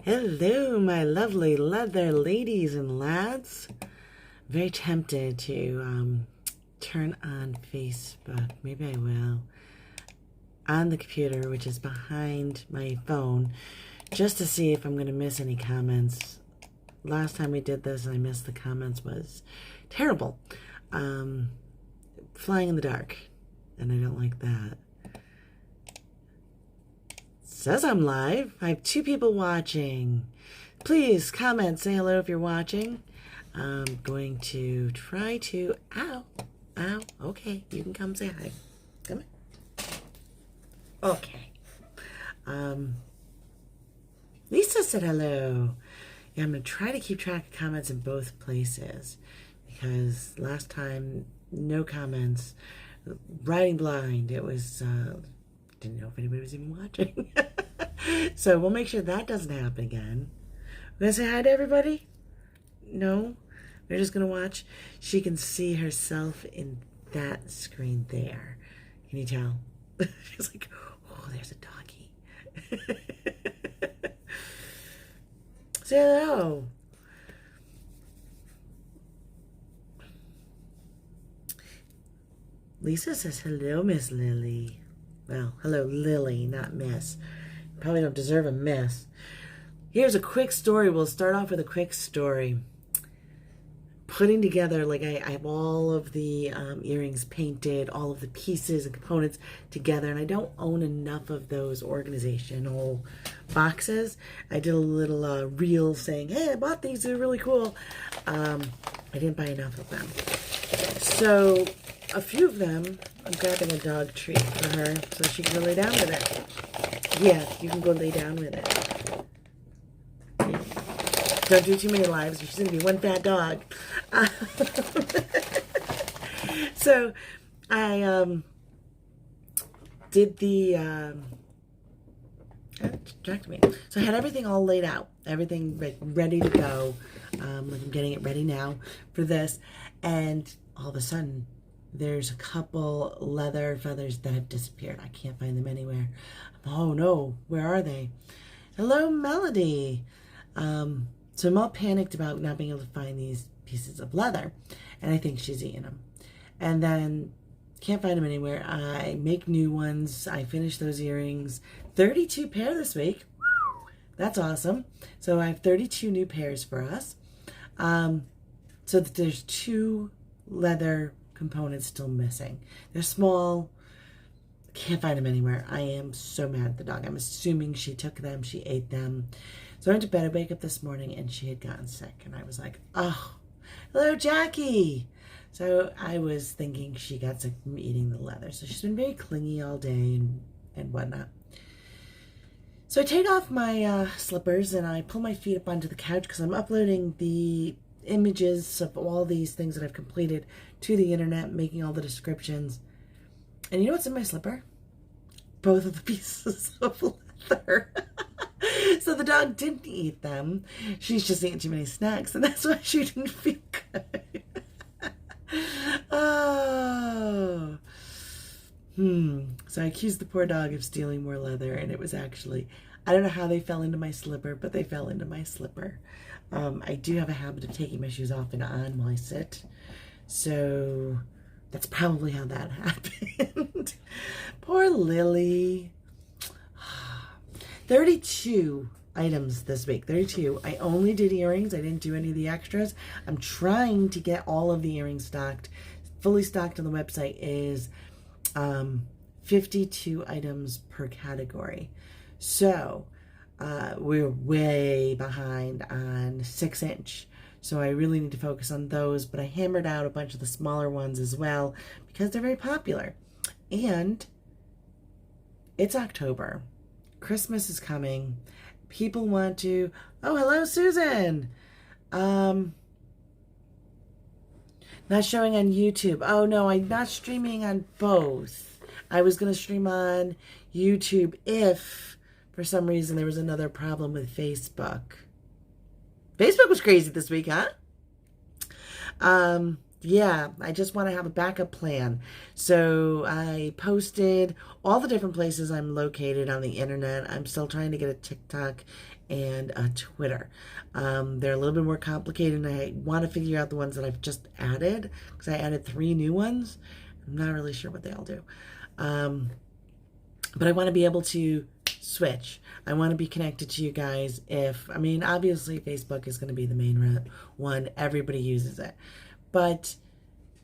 Hello, my lovely leather ladies and lads. Very tempted to turn on Facebook. Maybe I will. On the computer, which is behind my phone, just to see if I'm going to miss any comments. Last time we did this and I missed the comments was terrible. Flying in the dark. And I don't like that. Says I'm live. I have 2 people watching. Please comment, say hello if you're watching. I'm going to try to... Ow. Okay, you can come say hi. Come on. Okay. Lisa said hello. Yeah, I'm going to try to keep track of comments in both places. Because last time, no comments. Riding blind. It was... didn't know if anybody was even watching. So we'll make sure that doesn't happen again. We're going to say hi to everybody? No? We're just going to watch. She can see herself in that screen there. Can you tell? She's like, oh, there's a doggy. Say hello. Lisa says hello, Miss Lily. Well, hello, Lily, not Miss. Probably don't deserve a miss. Here's a quick story. We'll start off with a quick story. Putting together, like I have all of the earrings painted, all of the pieces and components together, and I don't own enough of those organizational boxes. I did a little reel saying, hey, I bought these, they're really cool. I didn't buy enough of them. So a few of them, I'm grabbing a dog treat for her so she can go lay down with it. Yeah, you can go lay down with it. Don't do too many lives or she's going to be one fat dog. So I did the... distracted me. So I had everything all laid out. Everything ready to go. Like I'm getting it ready now for this. And all of a sudden, there's a couple leather feathers that have disappeared. I can't find them anywhere. Oh no, where are they? Hello, Melody. So I'm all panicked about not being able to find these pieces of leather. And I think she's eaten them. And then can't find them anywhere. I make new ones. I finish those earrings. 32 pair this week. That's awesome. So I have 32 new pairs for us. So that there's 2 leather components still missing. They're small. Can't find them anywhere. I am so mad at the dog. I'm assuming she took them. She ate them. So I went to bed. I wake up this morning and she had gotten sick. And I was like, oh, hello, Jackie. So I was thinking she got sick from eating the leather. So she's been very clingy all day and whatnot. So I take off my slippers and I pull my feet up onto the couch because I'm uploading the images of all these things that I've completed to the internet, making all the descriptions. And you know what's in my slipper? Both of the pieces of leather. So the dog didn't eat them. She's just eating too many snacks, and that's why she didn't feel good. Oh. So I accused the poor dog of stealing more leather, and it was actually, I don't know how they fell into my slipper, but they fell into my slipper. I do have a habit of taking my shoes off and on while I sit. So that's probably how that happened. Poor Lily. 32 items this week. 32. I only did earrings. I didn't do any of the extras. I'm trying to get all of the earrings stocked. Fully stocked on the website is 52 items per category. So we're way behind on 6-inch. So I really need to focus on those, but I hammered out a bunch of the smaller ones as well because they're very popular. And it's October. Christmas is coming. People want to... Oh, hello, Susan! Not showing on YouTube. Oh, no, I'm not streaming on both. I was going to stream on YouTube if, for some reason, there was another problem with Facebook. Facebook was crazy this week, huh? yeah, I just want to have a backup plan. So I posted all the different places I'm located on the internet. I'm still trying to get a TikTok and a Twitter. They're a little bit more complicated, and I want to figure out the ones that I've just added, because I added 3 new ones. I'm not really sure what they all do. But I want to be able to switch. I want to be connected to you guys. I mean, obviously Facebook is going to be the main one. Everybody uses it. But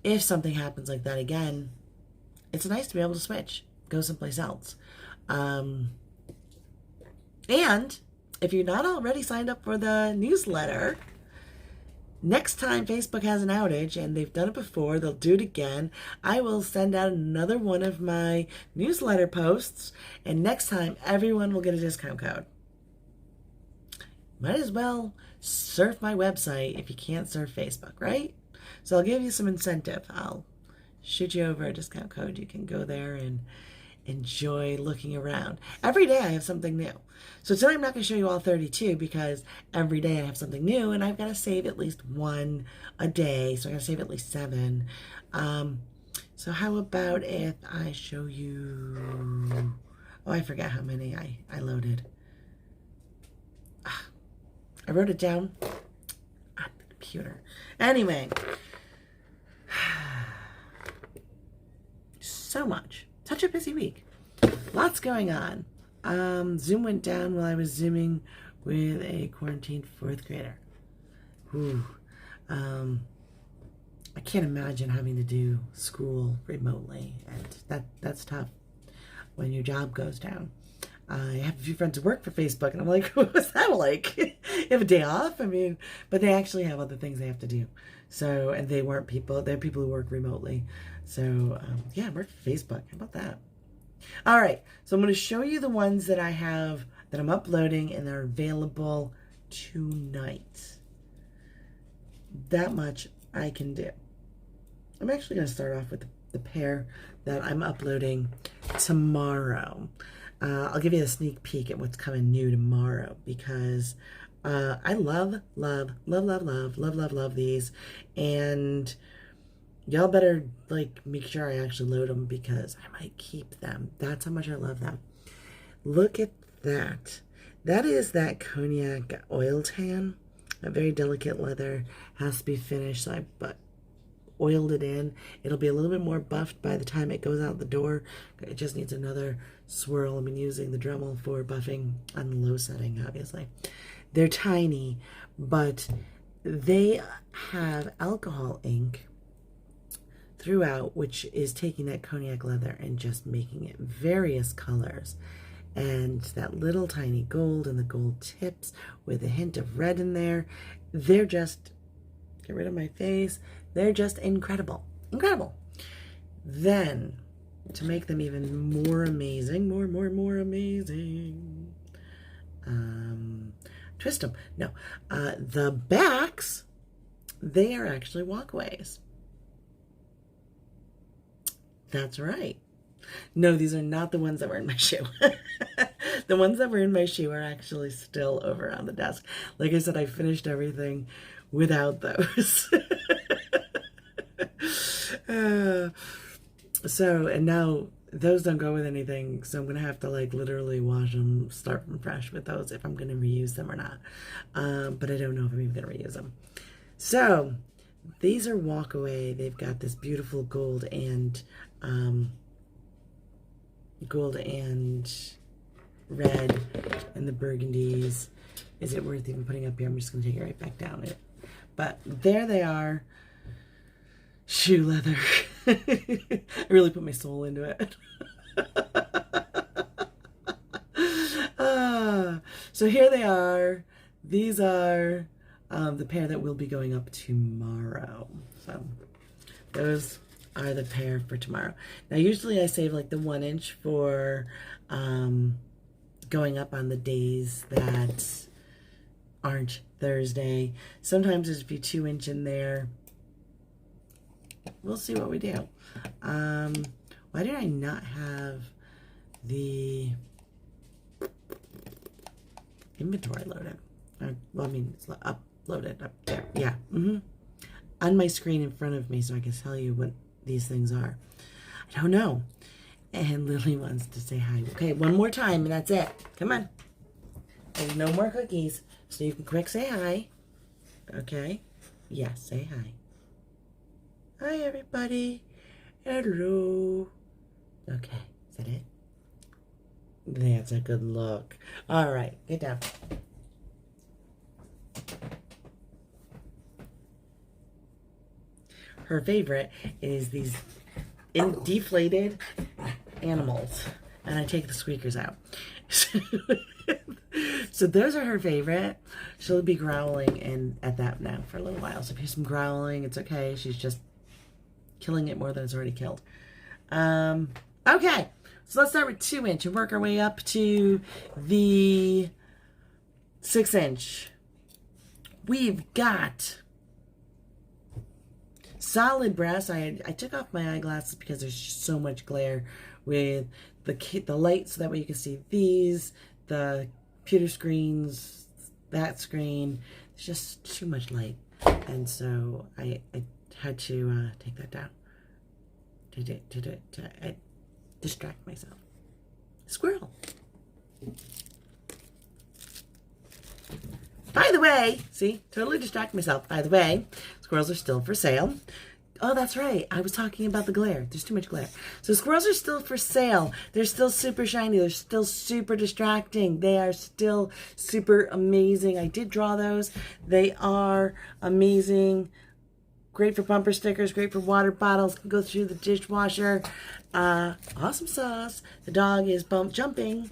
if something happens like that again, it's nice to be able to switch, go someplace else. And if you're not already signed up for the newsletter, next time Facebook has an outage, and they've done it before, they'll do it again, I will send out another one of my newsletter posts, and next time everyone will get a discount code. Might as well surf my website if you can't surf Facebook, right? So I'll give you some incentive. I'll shoot you over a discount code. You can go there and enjoy looking around. Every day I have something new. So today I'm not going to show you all 32, because every day I have something new, and I've got to save at least 1 a day. So I got to save at least 7. So how about if I show you... Oh, I forgot how many I loaded. I wrote it down on the computer. Anyway. So much. Such a busy week. Lots going on. Zoom went down while I was Zooming with a quarantined 4th grader. Ooh. I can't imagine having to do school remotely, and that's tough when your job goes down. I have a few friends who work for Facebook, and I'm like, what's that like? You have a day off? I mean, but they actually have other things they have to do. So, and they're people who work remotely. So, yeah, I work for Facebook. How about that? All right, so I'm going to show you the ones that I have, that I'm uploading, and they're available tonight. That much I can do. I'm actually going to start off with the pair that I'm uploading tomorrow. I'll give you a sneak peek at what's coming new tomorrow, because I love these, and y'all better make sure I actually load them, because I might keep them. That's how much I love them. Look at that. That is that cognac oil tan. A very delicate leather, has to be finished, so I oiled it in. It'll be a little bit more buffed by the time it goes out the door. It just needs another swirl. I've been using the Dremel for buffing on the low setting, obviously. They're tiny, but they have alcohol ink throughout, which is taking that cognac leather and just making it various colors. And that little tiny gold and the gold tips with a hint of red in there. They're just, get rid of my face, they're just incredible. Incredible. Then, to make them even more amazing, more amazing, twist them. No, the backs, they are actually walkways. That's right. No, these are not the ones that were in my shoe. The ones that were in my shoe are actually still over on the desk. Like I said, I finished everything without those. And now those don't go with anything, so I'm going to have to literally wash them, start from fresh with those if I'm going to reuse them or not. But I don't know if I'm even going to reuse them. So these are walkaway. They've got this beautiful gold and red and the burgundies. Is it worth even putting up here? I'm just going to take it right back down. But there they are. Shoe leather. I really put my soul into it. So here they are. These are the pair that will be going up tomorrow. So those are the pair for tomorrow. Now usually I save the 1 inch for going up on the days that aren't Thursday. Sometimes there's a few 2 inch in there. We'll see what we do. Why did I not have the inventory loaded? Well, I mean, it's uploaded up there. Yeah. on my screen in front of me so I can tell you what these things are. I don't know. And Lily wants to say hi. Okay, one more time and that's it. Come on. There's no more cookies. So you can quick say hi. Okay? Yes, say hi. Hi, everybody. Hello. Okay, is that it? That's a good look. All right, get down. Her favorite is these deflated animals. And I take the squeakers out. So those are her favorite. She'll be growling at that now for a little while. So if you hear some growling, it's okay. She's just killing it more than it's already killed. Okay. So let's start with 2-inch and work our way up to the 6-inch. We've got solid brass. I took off my eyeglasses because there's just so much glare with the light, so that way you can see these, the computer screens, that screen. There's just too much light, and so I had to take that down to distract myself. Squirrel. By the way, see, totally distract myself. By the way, squirrels are still for sale. Oh, that's right. I was talking about the glare. There's too much glare. So squirrels are still for sale. They're still super shiny. They're still super distracting. They are still super amazing. I did draw those. They are amazing. Great for bumper stickers. Great for water bottles. Can go through the dishwasher. Awesome sauce. The dog is jumping.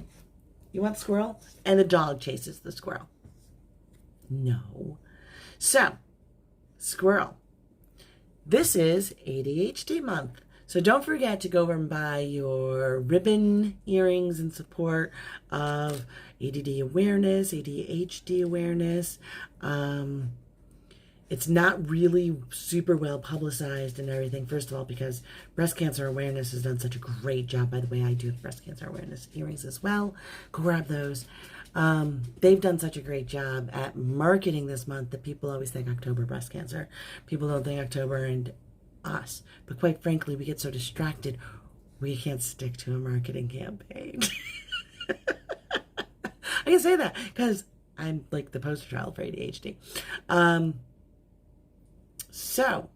You want the squirrel? And the dog chases the squirrel. No. So, squirrel. This is ADHD month. So don't forget to go over and buy your ribbon earrings in support of ADD awareness, ADHD awareness. It's not really super well publicized and everything. First of all, because breast cancer awareness has done such a great job. By the way, I do breast cancer awareness earrings as well. Go grab those. They've done such a great job at marketing this month that people always think October breast cancer. People don't think October and us. But quite frankly, we get so distracted, we can't stick to a marketing campaign. I can say that because I'm like the poster child for ADHD. So,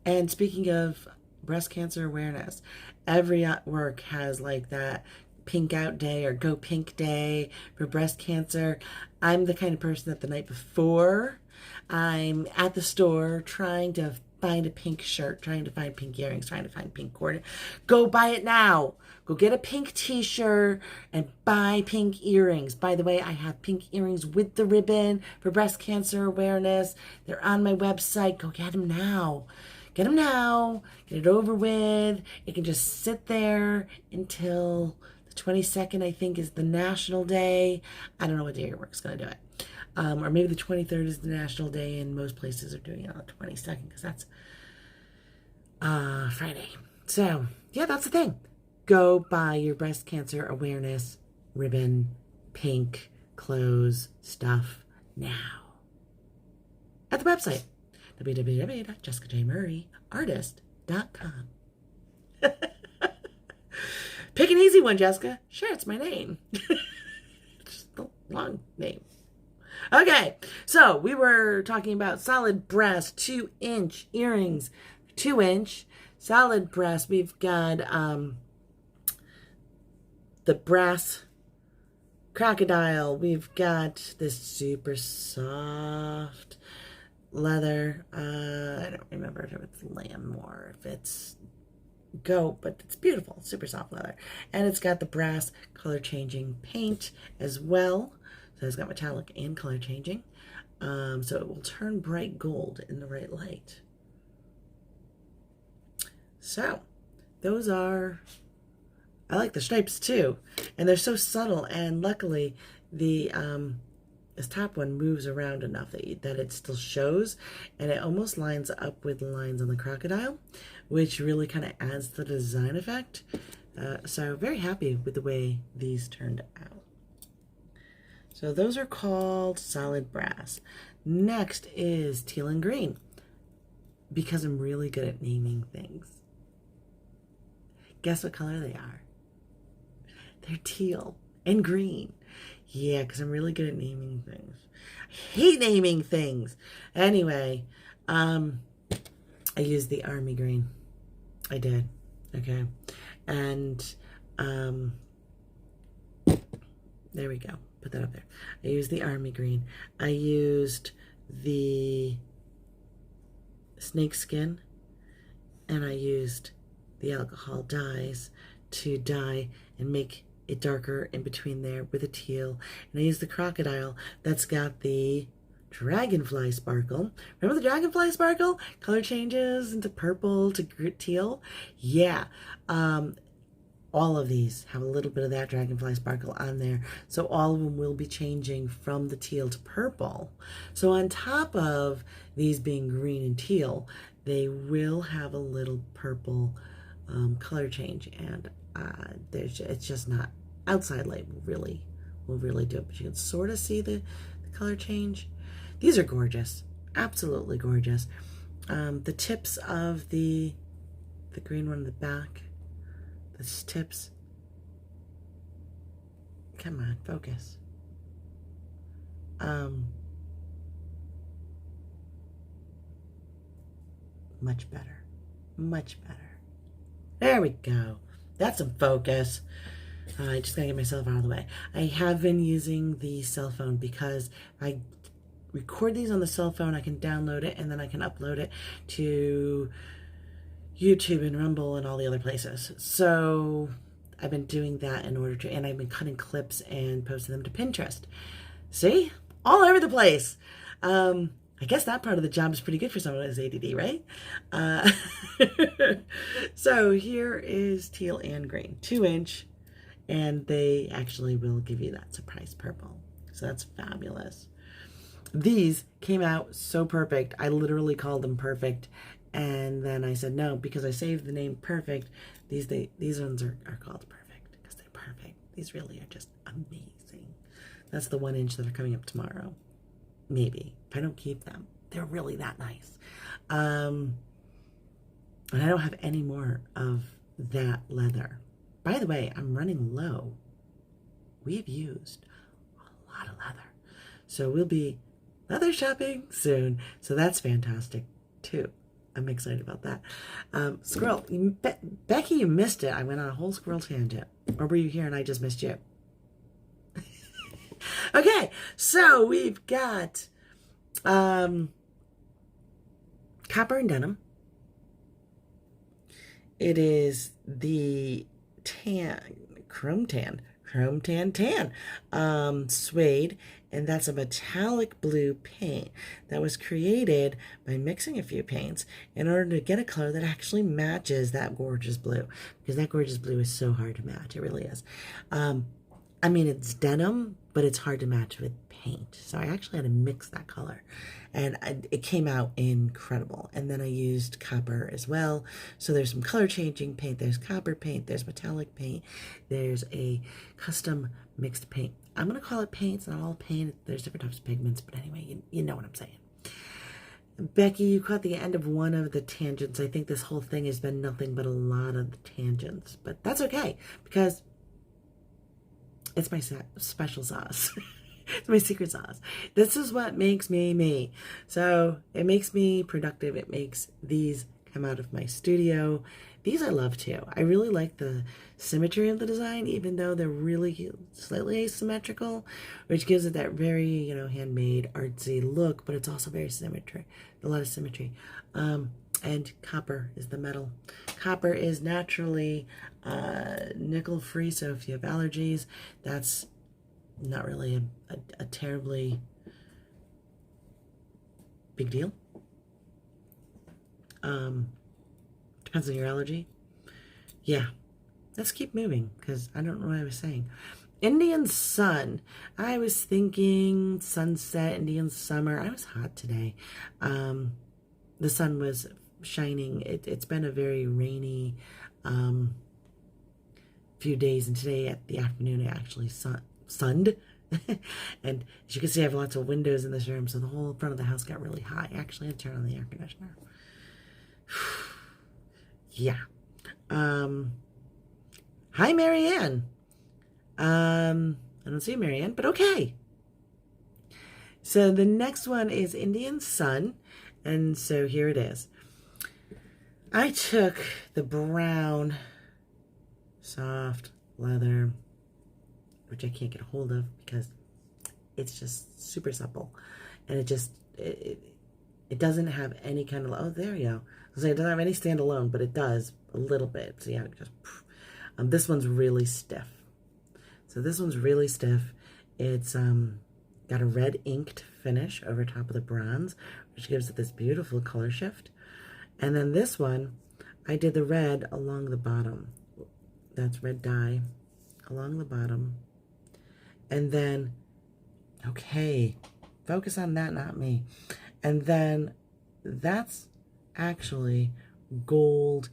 and speaking of breast cancer awareness, every work has like that pink out day or go pink day for breast cancer. I'm the kind of person that the night before I'm at the store trying to find a pink shirt, trying to find pink earrings, trying to find pink cord. Go buy it now. Go get a pink t-shirt and buy pink earrings. By the way, I have pink earrings with the ribbon for breast cancer awareness. They're on my website. Go get them now. Get them now. Get it over with. It can just sit there until the 22nd, I think, is the national day. I don't know what day your work's going to do it. Or maybe the 23rd is the national day, and most places are doing it on the 22nd because that's Friday. So, yeah, that's the thing. Go buy your breast cancer awareness ribbon, pink, clothes, stuff now. At the website, www.jessicajmurrayartist.com. Pick an easy one, Jessica. Sure, it's my name. Just a long name. Okay, so we were talking about solid brass 2-inch earrings. 2-inch solid brass. We've got the brass crocodile. We've got this super soft leather. I don't remember if it's lamb or if it's goat, but it's beautiful. Super soft leather. And it's got the brass color changing paint as well. So it's got metallic and color changing. So it will turn bright gold in the right light. So those are, I like the stripes too. And they're so subtle, and luckily the this top one moves around enough that it still shows, and it almost lines up with the lines on the crocodile, which really kind of adds the design effect. So very happy with the way these turned out. So those are called solid brass. Next is teal and green. because I'm really good at naming things. Guess what color they are? They're teal and green. Yeah, because I'm really good at naming things. I hate naming things. Anyway, I used the army green. I did. Okay. And there we go. Put that up there. I used the army green. I used the snake skin, and I used the alcohol dyes to dye and make it darker in between there with a teal. And I used the crocodile that's got the dragonfly sparkle. Remember the dragonfly sparkle? Color changes into purple to teal. Yeah. All of these have a little bit of that dragonfly sparkle on there. So all of them will be changing from the teal to purple. So on top of these being green and teal, they will have a little purple color change. And it's just not, outside light will really do it. But you can sort of see the color change. These are gorgeous. Absolutely gorgeous. The tips of the green one in the back, the tips. Come on, focus. Much better. Much better. There we go. That's some focus. I just gotta get myself out of the way. I have been using the cell phone because I record these on the cell phone. I can download it and then I can upload it to YouTube and Rumble and all the other places. So I've been doing that in order to, and I've been cutting clips and posting them to Pinterest. See? All over the place. I guess that part of the job is pretty good for someone who has ADD, right? So here is teal and green, 2-inch, and they actually will give you that surprise purple. So that's fabulous. These came out so perfect. I literally called them perfect. And then I said, no, because I saved the name perfect. These ones are called perfect because they're perfect. These really are just amazing. That's the 1-inch that are coming up tomorrow. Maybe, if I don't keep them. They're really that nice. And I don't have any more of that leather. By the way, I'm running low. We've used a lot of leather. So we'll be leather shopping soon. So that's fantastic too. I'm excited about that. Squirrel, Becky, you missed it. I went on a whole squirrel tangent. Or were you here and I just missed you? Okay, so we've got copper and denim. It is the chrome tan suede, and that's a metallic blue paint that was created by mixing a few paints in order to get a color that actually matches that gorgeous blue, because that gorgeous blue is so hard to match. It really is. I mean, it's denim, but it's hard to match with paint. So I actually had to mix that color, and it came out incredible. And then I used copper as well. So there's some color changing paint. There's copper paint. There's metallic paint. There's a custom mixed paint. I'm going to call it paint. It's not all paint. There's different types of pigments. But anyway, you know what I'm saying. Becky, you caught the end of one of the tangents. I think this whole thing has been nothing but a lot of the tangents. But that's okay, because it's my special sauce. It's my secret sauce. This is what makes me me. So it makes me productive. It makes these come out of my studio. These I love too. I really like the symmetry of the design, even though they're really slightly asymmetrical, which gives it that very, handmade, artsy look, but it's also very symmetry. A lot of symmetry. And copper is the metal. Copper is naturally nickel free, so if you have allergies, that's not really a terribly big deal. Depends on your allergy. Yeah, let's keep moving, because I don't know what I was saying. Indian sun. I was thinking sunset, Indian summer. I was hot today. The sun was shining. It's been a very rainy few days, and today at the afternoon it actually sunned. And as you can see, I have lots of windows in this room, so the whole front of the house got really hot. I actually had to turn on the air conditioner. Yeah. Hi, Marianne. I don't see Marianne, but okay. So the next one is Indian Sun. And so here it is. I took the brown soft leather, which I can't get a hold of because it's just super supple. And it doesn't have any kind of, oh, there you go. So it doesn't have any standalone, but it does a little bit. So yeah, just, this one's really stiff. So this one's really stiff. It's got a red inked finish over top of the bronze, which gives it this beautiful color shift. And then this one, I did the red along the bottom. That's red dye along the bottom. And then, okay, focus on that, not me. And then that's actually gold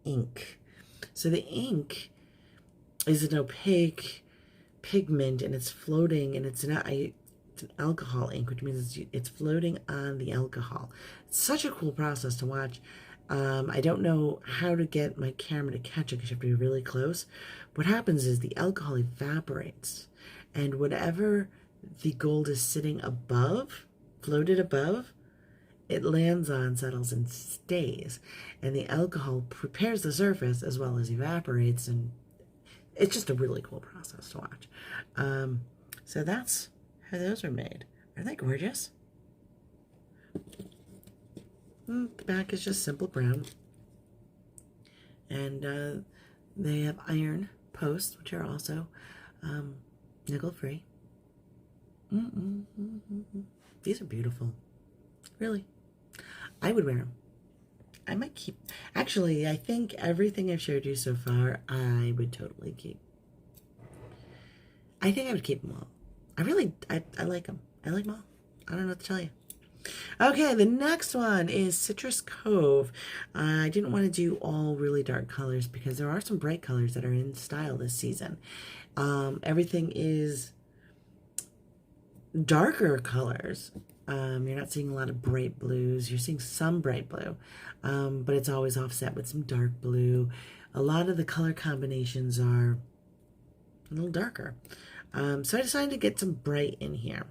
ink. So the ink is an opaque pigment, and it's floating, and it's an alcohol ink, which means it's floating on the alcohol. It's such a cool process to watch. I don't know how to get my camera to catch it because you have to be really close. What happens is the alcohol evaporates, and whatever the gold is sitting above, floated above, it lands on, settles, and stays. And the alcohol prepares the surface as well as evaporates, and it's just a really cool process to watch. So that's how those are made. Are they gorgeous? The back is just simple brown. And they have iron posts, which are also nickel-free. These are beautiful. Really. I would wear them. I might keep... Actually, I think everything I've showed you so far, I would totally keep. I think I would keep them all. I like them. I like them all. I don't know what to tell you. Okay, the next one is Citrus Cove. I didn't want to do all really dark colors because there are some bright colors that are in style this season. Everything is darker colors. You're not seeing a lot of bright blues. You're seeing some bright blue, but it's always offset with some dark blue. A lot of the color combinations are a little darker. So I decided to get some bright in here.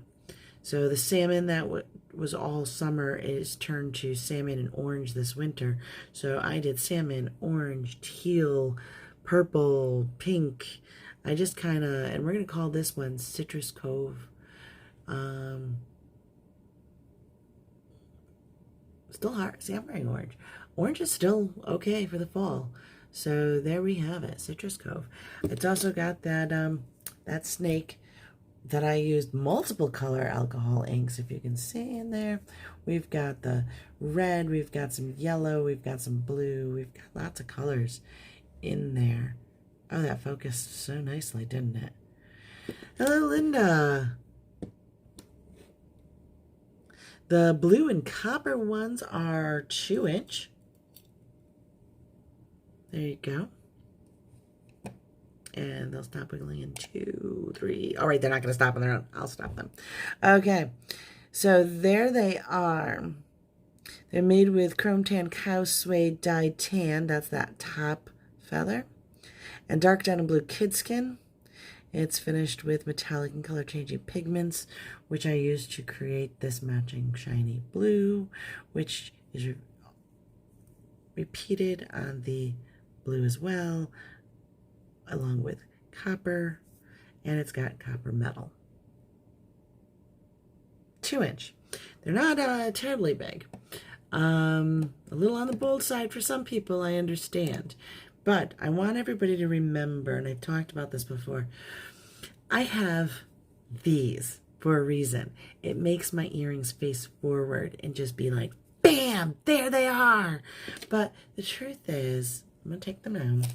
So the salmon that was all summer is turned to salmon and orange this winter. So I did salmon, orange, teal, purple, pink. I just kind of, and we're going to call this one Citrus Cove. Still hard. See, I'm wearing orange. Orange is still okay for the fall. So there we have it, Citrus Cove. It's also got that that snake that I used multiple color alcohol inks, if you can see in there. We've got the red, we've got some yellow, we've got some blue, we've got lots of colors in there. Oh, that focused so nicely, didn't it? Hello, Linda. The blue and copper ones are 2-inch. There you go. And they'll stop wiggling in 2, 3. All right, they're not going to stop on their own. I'll stop them. Okay, so there they are. They're made with chrome tan cow suede dyed tan. That's that top feather. And dark down and blue kid skin. It's finished with metallic and color changing pigments, which I used to create this matching shiny blue, which is repeated on the blue as well, along with copper, and it's got copper metal. 2-inch. They're not terribly big. A little on the bold side for some people, I understand. But I want everybody to remember, and I've talked about this before, I have these for a reason. It makes my earrings face forward and just be like, bam, there they are. But the truth is, I'm going to take them out,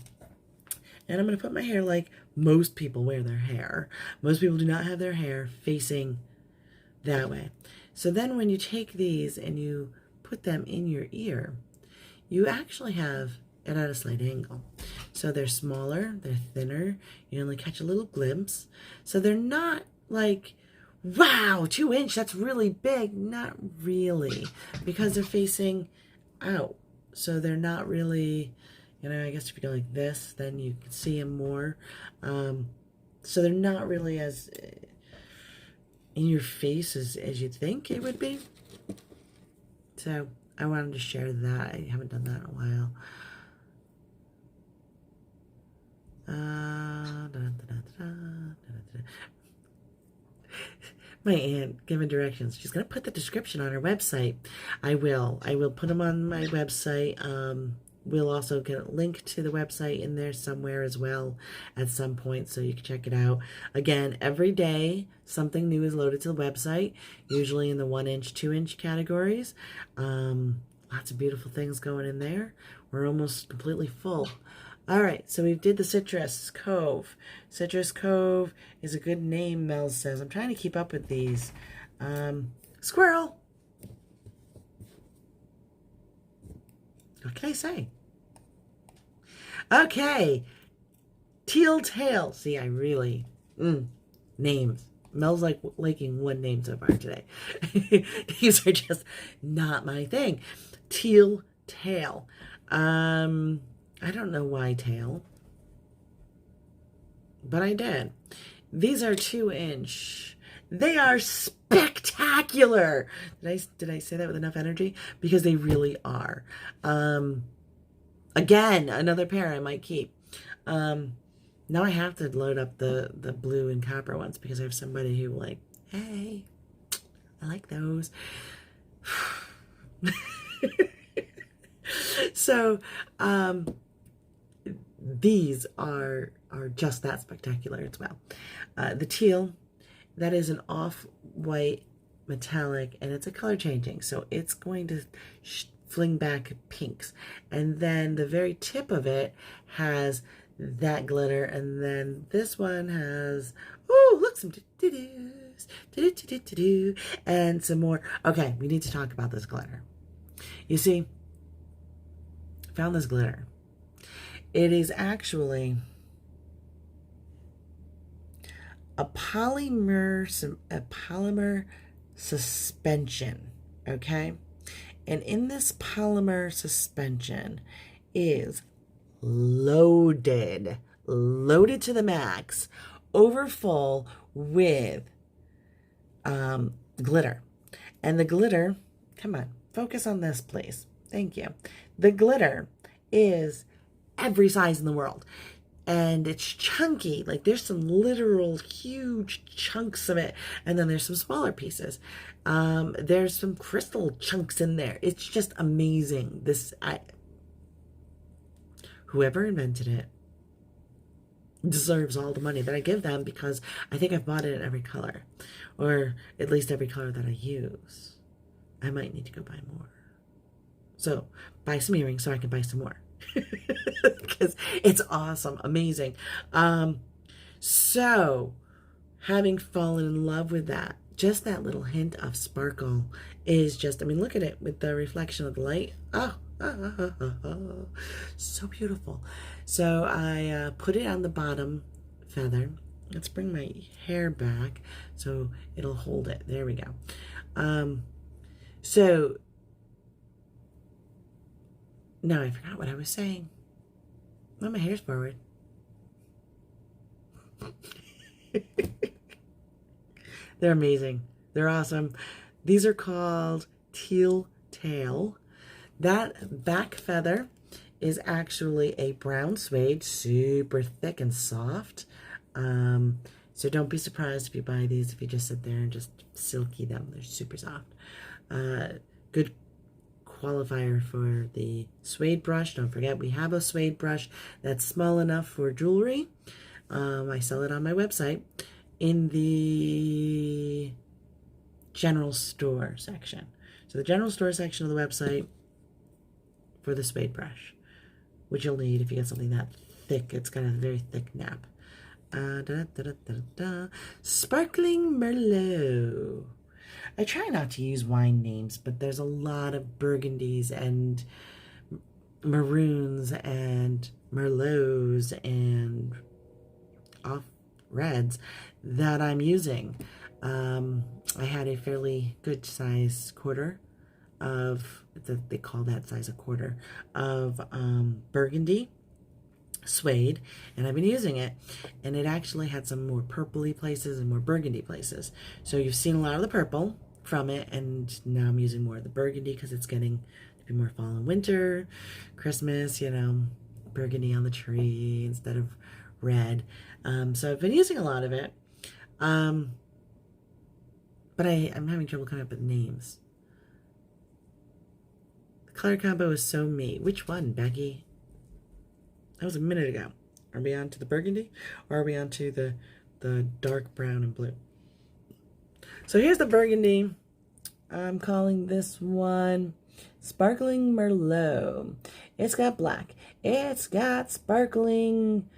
and I'm going to put my hair like most people wear their hair. Most people do not have their hair facing that way. So then when you take these and you put them in your ear, you actually have it at a slight angle. So they're smaller, they're thinner, you only catch a little glimpse. So they're not like, wow, 2-inch, that's really big. Not really, because they're facing out. So they're not really, you know, I guess if you go like this, then you can see them more. So they're not really as in your face as you'd think it would be. So I wanted to share that. I haven't done that in a while. My aunt giving directions. She's going to put the description on her website. I will. I will put them on my website. We'll also get a link to the website in there somewhere as well at some point, so you can check it out. Again, every day something new is loaded to the website, usually in the 1-inch, 2-inch categories. Lots of beautiful things going in there. We're almost completely full. All right, so we did the Citrus Cove. Citrus Cove is a good name, Mel says. I'm trying to keep up with these. Squirrel. What can I say? Okay. Teal Tail. See, I really... names. Mel's like liking one name so far today. These are just not my thing. Teal Tail. I don't know why tail, but I did. These are 2-inch. They are spectacular. Did I say that with enough energy? Because they really are. Again, another pair I might keep. Now I have to load up the blue and copper ones because I have somebody who like, hey, I like those. So, these are just that spectacular as well. The teal, that is an off-white metallic, and it's a color changing, so it's going to fling back pinks. And then the very tip of it has that glitter, and then this one has, oh, look, some do-do-doos, do-do-do-do-do, and some more. Okay, we need to talk about this glitter. You see, I found this glitter. It is actually a polymer suspension, okay? And in this polymer suspension is loaded to the max, over full with glitter. And the glitter, come on, focus on this, please. Thank you. The glitter is every size in the world, and it's chunky. Like there's some literal huge chunks of it, and then there's some smaller pieces. There's some crystal chunks in there. It's just amazing. Whoever invented it deserves all the money that I give them, because I think I've bought it in every color, or at least every color that I use. I might need to go buy more. So buy some earrings so I can buy some more. Because it's awesome, amazing. So having fallen in love with that, just that little hint of sparkle is just, I mean, look at it with the reflection of the light. So beautiful. So I put it on the bottom feather. Let's bring my hair back so it'll hold it. There we go. So no, I forgot what I was saying. Oh, my hair's forward. They're amazing. They're awesome. These are called Teal Tail. That back feather is actually a brown suede, super thick and soft. So don't be surprised if you buy these, if you just sit there and just silky them. They're super soft. Good qualifier for the suede brush. Don't forget, we have a suede brush that's small enough for jewelry. I sell it on my website in the general store section. So the general store section of the website for the suede brush, which you'll need if you get something that thick. It's got a very thick nap. Sparkling Merlot. I try not to use wine names, but there's a lot of burgundies and maroons and merlots and off reds that I'm using. I had a fairly good size quarter of, they call that size a quarter, of burgundy suede, and I've been using it, and it actually had some more purpley places and more burgundy places. So you've seen a lot of the purple from it, and now I'm using more of the burgundy because it's getting to be more fall and winter, Christmas, you know, burgundy on the tree instead of red. So I've been using a lot of it, but I'm having trouble coming up with names. The color combo is so me. Which one, Becky? That was a minute ago. Are we on to the burgundy, or are we on to the dark brown and blue? So here's the burgundy. I'm calling this one Sparkling Merlot. It's got black. It's got sparkling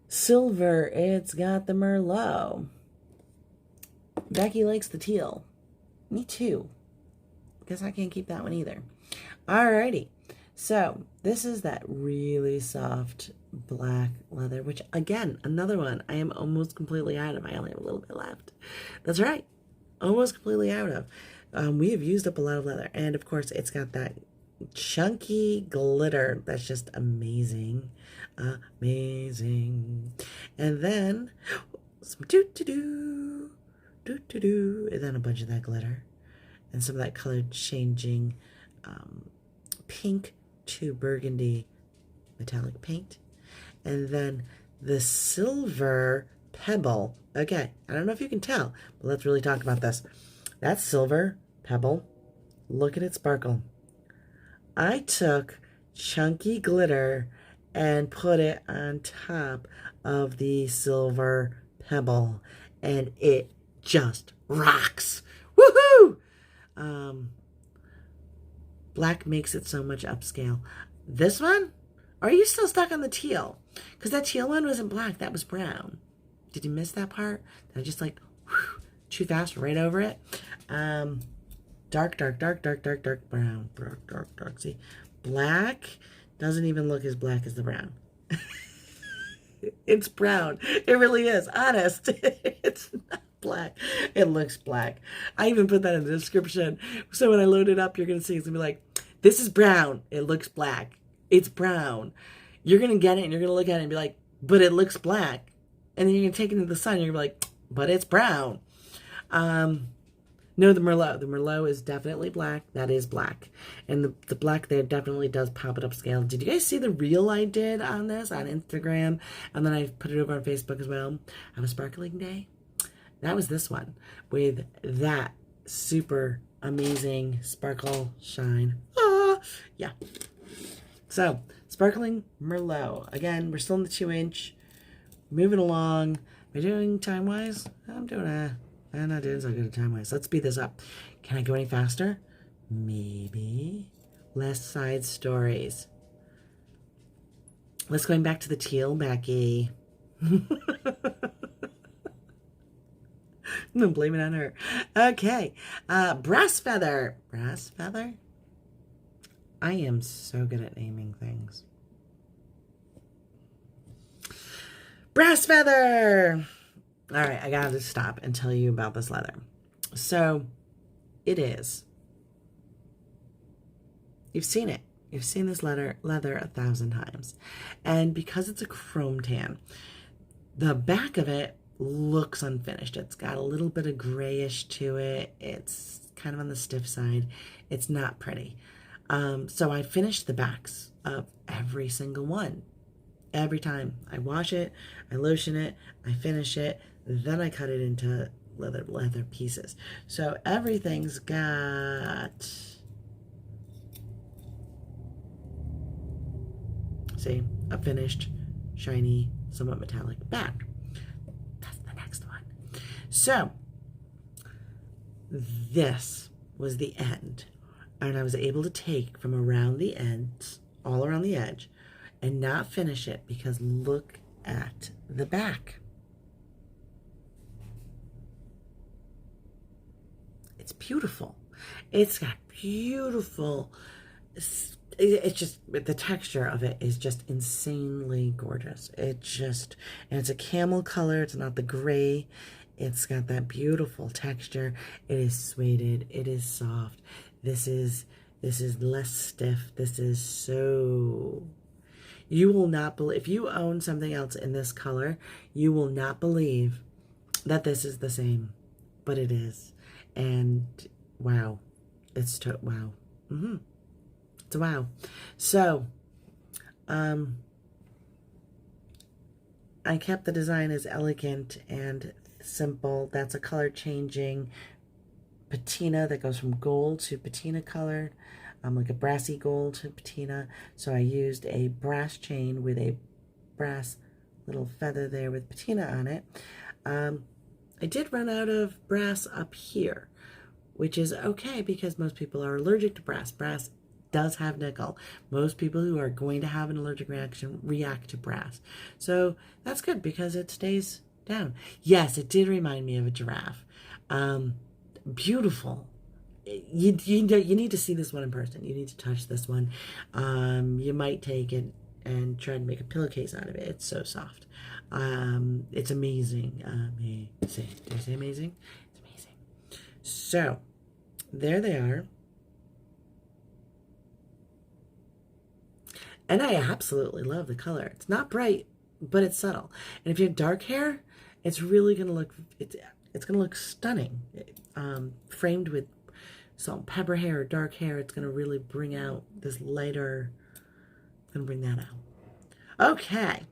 silver. It's got the Merlot. Becky likes the teal. Me too. Guess I can't keep that one either. Alrighty. So this is that really soft black leather, which again, another one I am almost completely out of. I only have a little bit left. That's right. Almost completely out of. We have used up a lot of leather. And of course, it's got that chunky glitter that's just amazing. Amazing. And then some doo-doo-doo, doo-doo-doo, and then a bunch of that glitter. And some of that color changing pink to burgundy metallic paint. And then the silver pebble. Okay, I don't know if you can tell, but let's really talk about this. That silver pebble, look at it sparkle. I took chunky glitter and put it on top of the silver pebble, and it just rocks. Woohoo! Black makes it so much upscale. This one? Are you still stuck on the teal? Because that teal one wasn't black, that was brown. Did you miss that part? Did I just like whew, too fast right over it? Dark, dark, dark, dark, dark, dark brown. Dark, dark, dark. See, black doesn't even look as black as the brown. It's brown. It really is. Honest. It's not black. It looks black. I even put that in the description. So when I load it up, you're going to see it's going to be like, this is brown. It looks black. It's brown. You're going to get it and you're going to look at it and be like, but it looks black. And then you're going to take it into the sun and you're going to be like, but it's brown. No, the Merlot. The Merlot is definitely black. That is black. And the black there definitely does pop it up scale. Did you guys see the reel I did on this on Instagram? And then I put it over on Facebook as well. Have a sparkling day. That was this one with that super amazing sparkle shine. Ah, yeah. So, sparkling Merlot. Again, we're still in the 2-inch. Moving along. Am I doing time-wise? I'm not doing so good at time-wise. Let's speed this up. Can I go any faster? Maybe. Less side stories. Let's going back to the teal, Becky. I'm blaming it on her. Okay. Brass feather. Brass feather? I am so good at naming things. Brass feather. All right, I gotta stop and tell you about this leather. So, it is. You've seen it. You've seen this leather 1,000 times. And because it's a chrome tan, the back of it looks unfinished. It's got a little bit of grayish to it. It's kind of on the stiff side. It's not pretty. So I finish the backs of every single one. Every time I wash it, I lotion it, I finish it, then I cut it into leather pieces. So everything's got, see, a finished, shiny, somewhat metallic back. That's the next one. So this was the end. And I was able to take from around the ends, all around the edge, and not finish it because look at the back. It's beautiful. It's got beautiful, it's just, the texture of it is just insanely gorgeous. And it's a camel color. It's not the gray. It's got that beautiful texture. It is suede. It is soft. This is less stiff. This is so, you will not believe, if you own something else in this color, you will not believe that this is the same, but it is. And wow, it's wow. It's a wow. So, I kept the design as elegant and simple. That's a color changing patina that goes from gold to patina colored, like a brassy gold to patina. So I used a brass chain with a brass little feather there with patina on it. I did run out of brass up here, which is okay because most people are allergic to brass. Brass does have nickel. Most people who are going to have an allergic reaction react to brass. So that's good because it stays down. Yes, it did remind me of a giraffe. Beautiful. You need to see this one in person. You need to touch this one. You might take it and try to make a pillowcase out of it. It's so soft. It's amazing. Amazing. Did I say amazing? It's amazing. So there they are. And I absolutely love the color. It's not bright, but it's subtle. And if you have dark hair, it's really going to look, it's going to look stunning. Framed with salt and pepper hair or dark hair, it's going to really bring out this lighter, it's going to bring that out. Okay.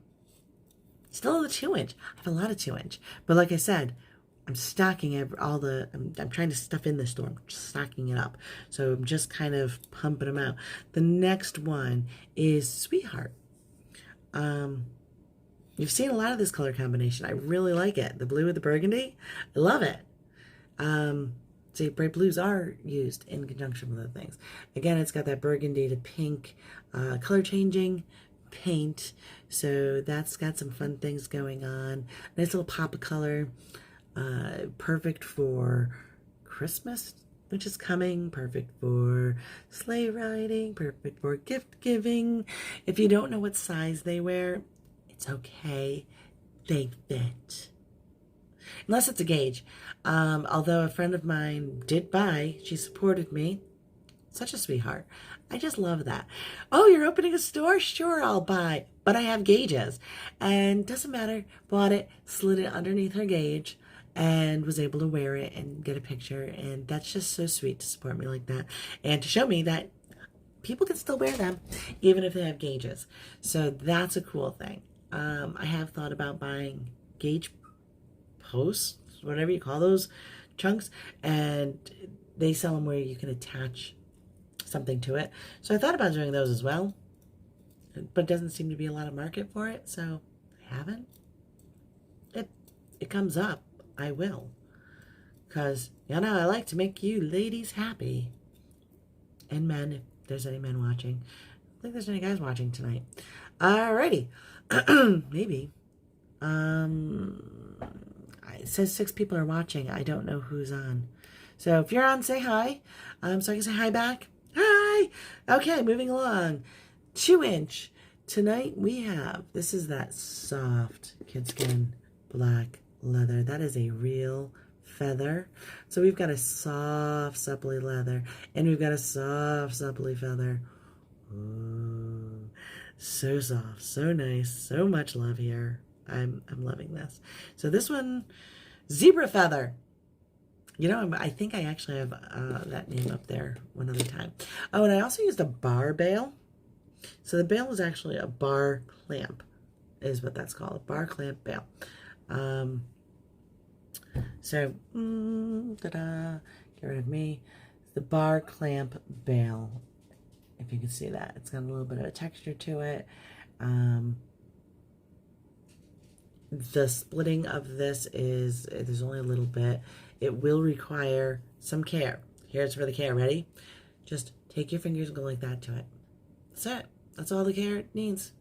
Still the 2-inch. I have a lot of 2-inch. But like I said, I'm stocking I'm trying to stuff in the store. I'm stocking it up. So I'm just kind of pumping them out. The next one is Sweetheart. You've seen a lot of this color combination. I really like it. The blue with the burgundy. I love it. See, bright blues are used in conjunction with other things. Again, it's got that burgundy to pink color changing paint. So that's got some fun things going on. Nice little pop of color. Perfect for Christmas, which is coming. Perfect for sleigh riding. Perfect for gift giving. If you don't know what size they wear, it's okay. They fit. Unless it's a gauge. Although a friend of mine did buy, she supported me. Such a sweetheart. I just love that. Oh, you're opening a store? Sure, I'll buy. But I have gauges. And doesn't matter. Bought it, slid it underneath her gauge, and was able to wear it and get a picture. And that's just so sweet to support me like that. And to show me that people can still wear them, even if they have gauges. So that's a cool thing. I have thought about buying gauge posts, whatever you call those chunks, and they sell them where you can attach something to it. So I thought about doing those as well, but it doesn't seem to be a lot of market for it, so I haven't. It comes up, I will, because you know I like to make you ladies happy, and men, if there's any men watching. I don't think there's any guys watching tonight. Alrighty. Maybe. It says 6 people are watching. I don't know who's on. So if you're on, say hi. So I can say hi back. Hi! Okay, moving along. 2-inch. Tonight we have, this is that soft kidskin black leather. That is a real feather. So we've got a soft, suppley leather. And we've got a soft, suppley feather. Ooh, so soft, so nice, so much love here. I'm loving this. So this one, zebra feather. You know, I think I actually have that name up there one other time. Oh, and I also used a bar bail. So the bail is actually a bar clamp, is what that's called, a bar clamp bail. So, ta-da, get rid of me. The bar clamp bail, if you can see that. It's got a little bit of a texture to it. The splitting of this is, there's only a little bit. It will require some care. Here's for the care. Ready? Just take your fingers and go like that to it. That's it. That's all the care it needs.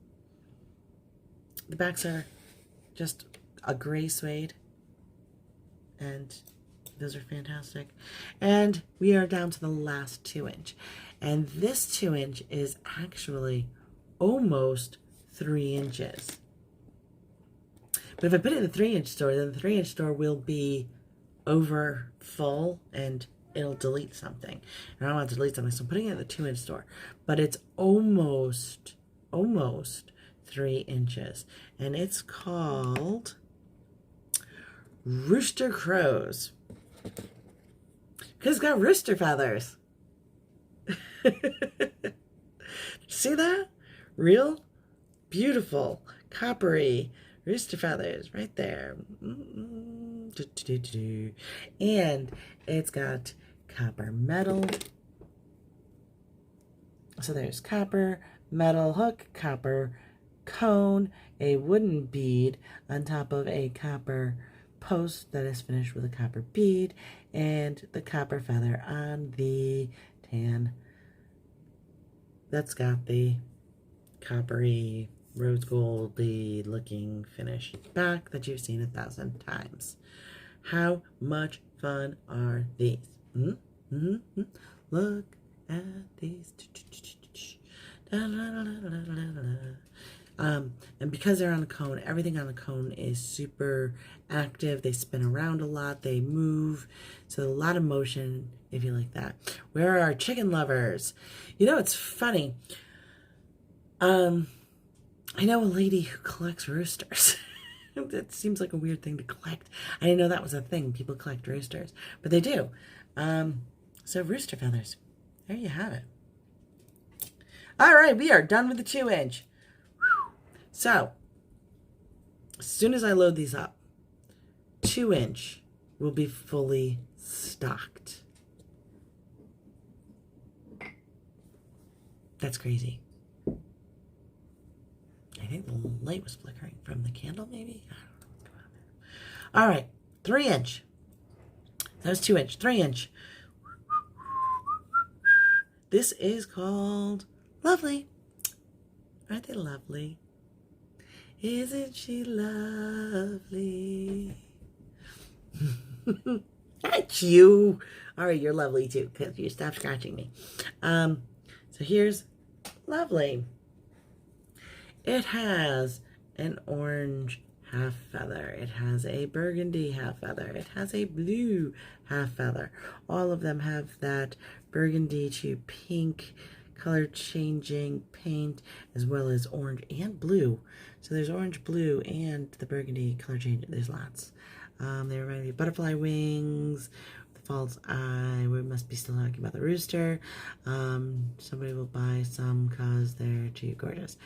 The backs are just a gray suede. And those are fantastic. And we are down to the last 2-inch. And this 2-inch is actually almost 3 inches. But if I put it in the 3-inch store, then the 3-inch store will be over full and it'll delete something. And I don't want to delete something, so I'm putting it in the 2-inch store. But it's almost 3 inches. And it's called Rooster Crows. Because it's got rooster feathers. See that? Real, beautiful, coppery rooster feathers right there. And it's got copper metal. So there's copper, metal hook, copper cone, a wooden bead on top of a copper post that is finished with a copper bead, and the copper feather on the tan that's got the coppery rose goldy looking finish back that you've seen 1,000 times. How much fun are these? Look at these. And because they're on a cone, everything on the cone is super active. They spin around a lot. They move. So a lot of motion, if you like that. Where are our chicken lovers? You know, it's funny. I know a lady who collects roosters. That seems like a weird thing to collect. I didn't know that was a thing. People collect roosters. But they do. So rooster feathers. There you have it. All right, we are done with the 2-inch. So, as soon as I load these up, 2-inch will be fully stocked. That's crazy. I think the light was flickering from the candle, maybe? I don't know. All right, 3-inch. That was 2-inch. 3-inch. This is called Lovely. Aren't they lovely? Isn't she lovely? That's you. All right, you're lovely too, because you stopped scratching me. So here's Lovely. It has an orange half feather. It has a burgundy half feather. It has a blue half feather. All of them have that burgundy to pink color changing paint, as well as orange and blue. So there's orange, blue, and the burgundy color change. There's lots. They remind me of butterfly wings, the false eye. We must be still talking about the rooster. Somebody will buy some because they're too gorgeous.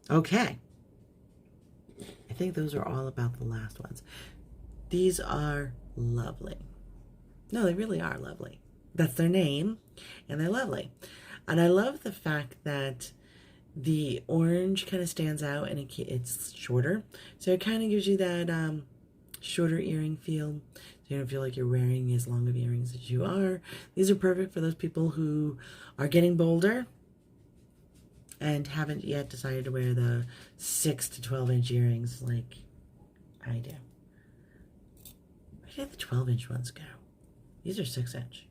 Okay. I think those are all about the last ones. These are lovely. No, they really are lovely. That's their name, and they're lovely. And I love the fact that the orange kind of stands out, and it's shorter. So it kind of gives you that shorter earring feel. So you don't feel like you're wearing as long of earrings as you are. These are perfect for those people who are getting bolder and haven't yet decided to wear the 6 to 12-inch earrings like I do. Where did the 12-inch ones go? These are 6-inch.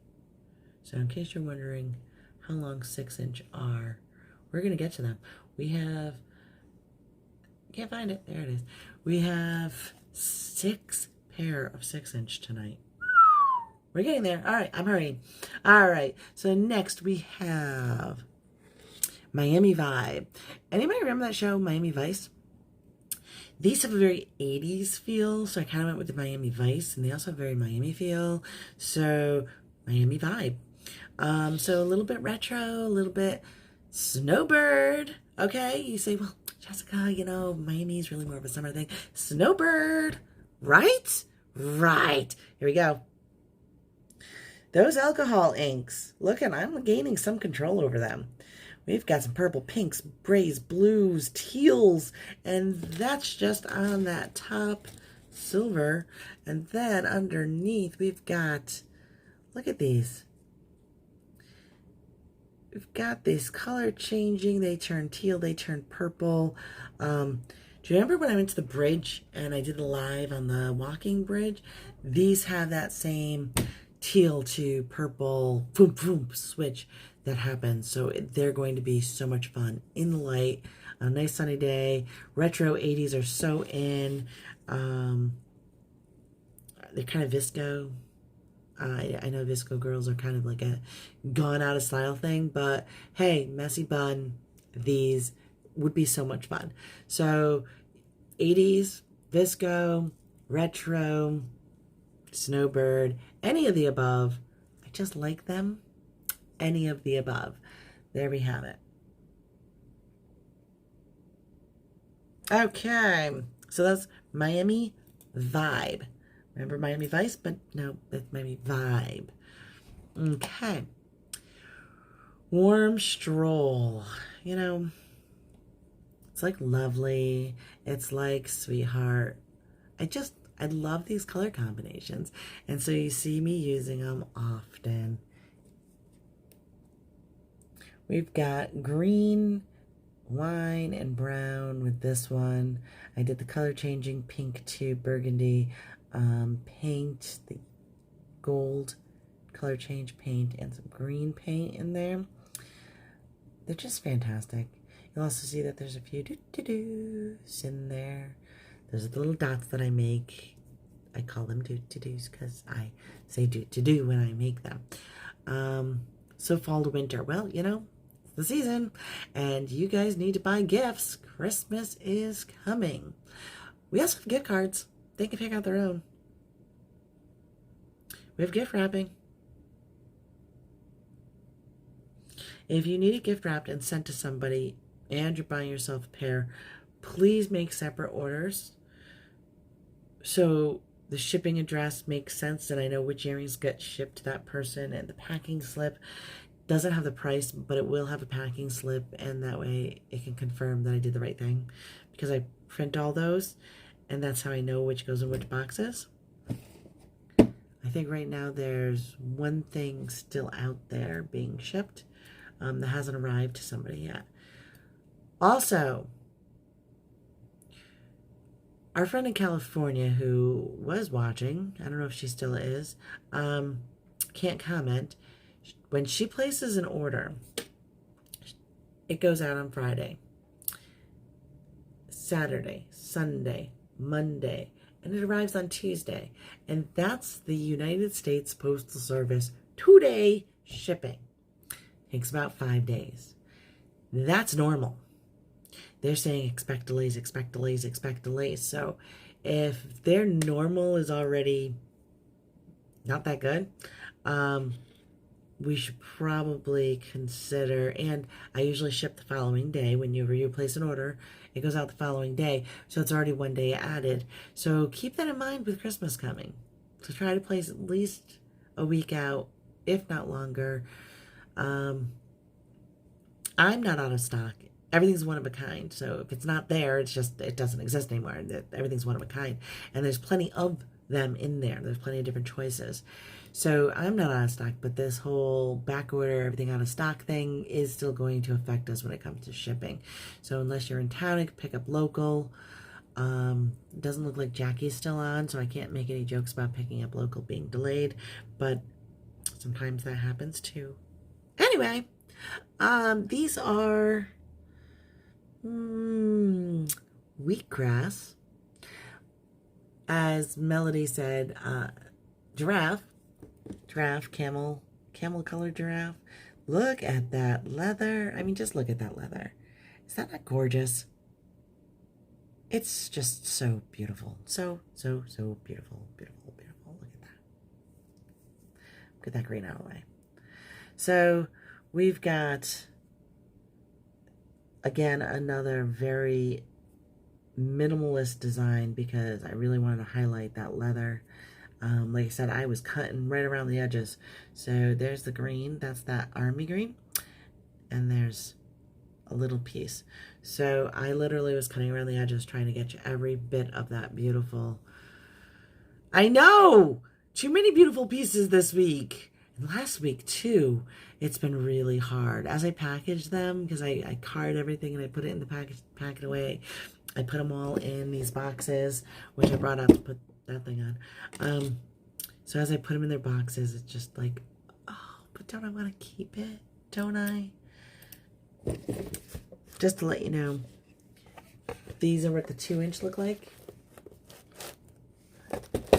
So in case you're wondering how long 6-inch are, we're going to get to them. We have, can't find it. There it is. We have 6 pair of 6-inch tonight. We're getting there. All right, I'm hurrying. All right, so next we have Miami Vibe. Anybody remember that show, Miami Vice? These have a very 80s feel, so I kind of went with the Miami Vice, and they also have a very Miami feel, so Miami Vibe. So a little bit retro, a little bit snowbird, okay? You say, well, Jessica, you know, Miami is really more of a summer thing. Snowbird, right? Right. Here we go. Those alcohol inks. Look, and I'm gaining some control over them. We've got some purple, pinks, grays, blues, teals, and that's just on that top silver. And then underneath we've got, look at these. We've got this color changing. They turn teal, they turn purple. Do you remember when I went to the bridge and I did the live on the walking bridge? These have that same teal to purple boom, boom, switch that happens. So they're going to be so much fun in the light on a nice sunny day. Retro 80s are so in. They're kind of visco. I know visco girls are kind of like a gone out of style thing, but hey, messy bun, these would be so much fun. So 80s, visco, retro, snowbird, any of the above. I just like them. Any of the above. There we have it. Okay, so that's Miami Vibe. Remember Miami Vice? But no, that's Miami Vibe. Okay. Warm Stroll. You know, it's like lovely. It's like sweetheart. I love these color combinations. And so you see me using them often. We've got green, wine, and brown with this one. I did the color changing pink to burgundy paint, the gold color change paint, and some green paint in there. They're just fantastic. You'll also see that there's a few doo-doo-doos in there. There's the little dots that I make. I call them doo-doo-doos because I say doo-doo-doo when I make them. So fall to winter. Well, you know, it's the season, and you guys need to buy gifts. Christmas is coming. We also have gift cards. They can pick out their own. We have gift wrapping. If you need it gift wrapped and sent to somebody and you're buying yourself a pair, please make separate orders so the shipping address makes sense and I know which earrings get shipped to that person, and the packing slip doesn't have the price, but it will have a packing slip, and that way it can confirm that I did the right thing, because I print all those and that's how I know which goes in which boxes. I think right now there's one thing still out there being shipped that hasn't arrived to somebody yet. Also, our friend in California who was watching, I don't know if she still is, can't comment. When she places an order, it goes out on Friday, Saturday, Sunday, Monday, and it arrives on Tuesday. And that's the United States Postal Service 2-day shipping. Takes about 5 days. That's normal. They're saying expect delays, expect delays, expect delays. So if their normal is already not that good, we should probably consider, and I usually ship the following day. Whenever you place an order, it goes out the following day, so it's already 1 day added. So keep that in mind with Christmas coming. So try to place at least a week out, if not longer. I'm not out of stock. Everything's one of a kind. So if it's not there, it's just, it doesn't exist anymore. Everything's one of a kind. And there's plenty of them in there. There's plenty of different choices. So I'm not out of stock, but this whole back order, everything out of stock thing is still going to affect us when it comes to shipping. So unless you're in town, you can pick up local. It doesn't look like Jackie's still on, so I can't make any jokes about picking up local being delayed, but sometimes that happens too. Anyway, these are wheatgrass. As Melody said, giraffe, camel colored giraffe. Look at that leather. I mean, just look at that leather. Is that not gorgeous? It's just so beautiful. So beautiful, beautiful, beautiful. Look at that. Get that green out of the way. So we've got, again, another very minimalist design because I really wanted to highlight that leather. Like I said, I was cutting right around the edges. So there's the green. That's that army green. And there's a little piece. So I literally was cutting around the edges trying to get you every bit of that beautiful. I know! Too many beautiful pieces this week. And last week, too. It's been really hard. As I packaged them, because I card everything and I put it in the pack it away. I put them all in these boxes, which I brought out to put that thing on. So as I put them in their boxes, it's just like, oh, but don't I want to keep it? Don't I? Just to let you know, these are what the 2-inch look like.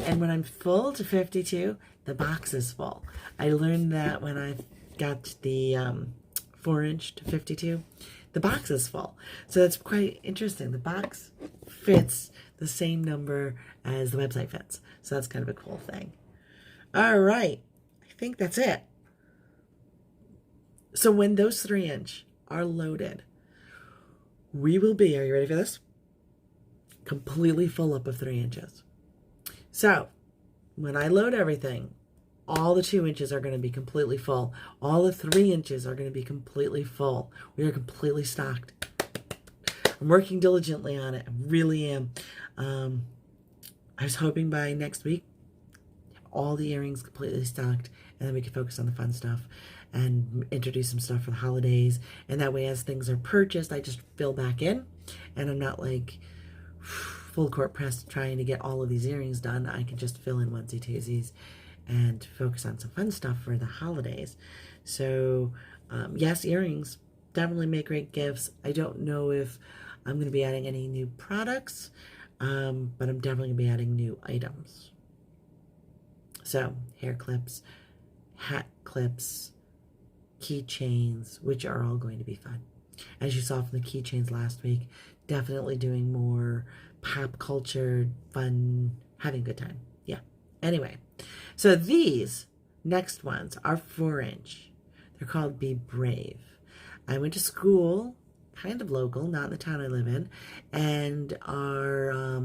And And when I'm full to 52, the box is full. I learned that when I got the 4-inch to 52, the box is full. So that's quite interesting. The box fits the same number as the website fits. So that's kind of a cool thing. All right. I think that's it. So when those 3-inch are loaded, we will be, are you ready for this? Completely full up of 3 inches. So when I load everything, all the 2 inches are going to be completely full. All the 3 inches are going to be completely full. We are completely stocked. I'm working diligently on it. I really am. I was hoping by next week, all the earrings completely stocked, and then we can focus on the fun stuff and introduce some stuff for the holidays. And that way, as things are purchased, I just fill back in, and I'm not like full court press trying to get all of these earrings done. I can just fill in onesie twosies and focus on some fun stuff for the holidays. So yes, earrings definitely make great gifts. I don't know if I'm going to be adding any new products, but I'm definitely going to be adding new items. So hair clips, hat clips, keychains, which are all going to be fun. As you saw from the keychains last week, definitely doing more pop culture, fun, having a good time. Yeah. Anyway, so these next ones are 4-inch. They're called Be Brave. I went to school, kind of local, not in the town I live in, and our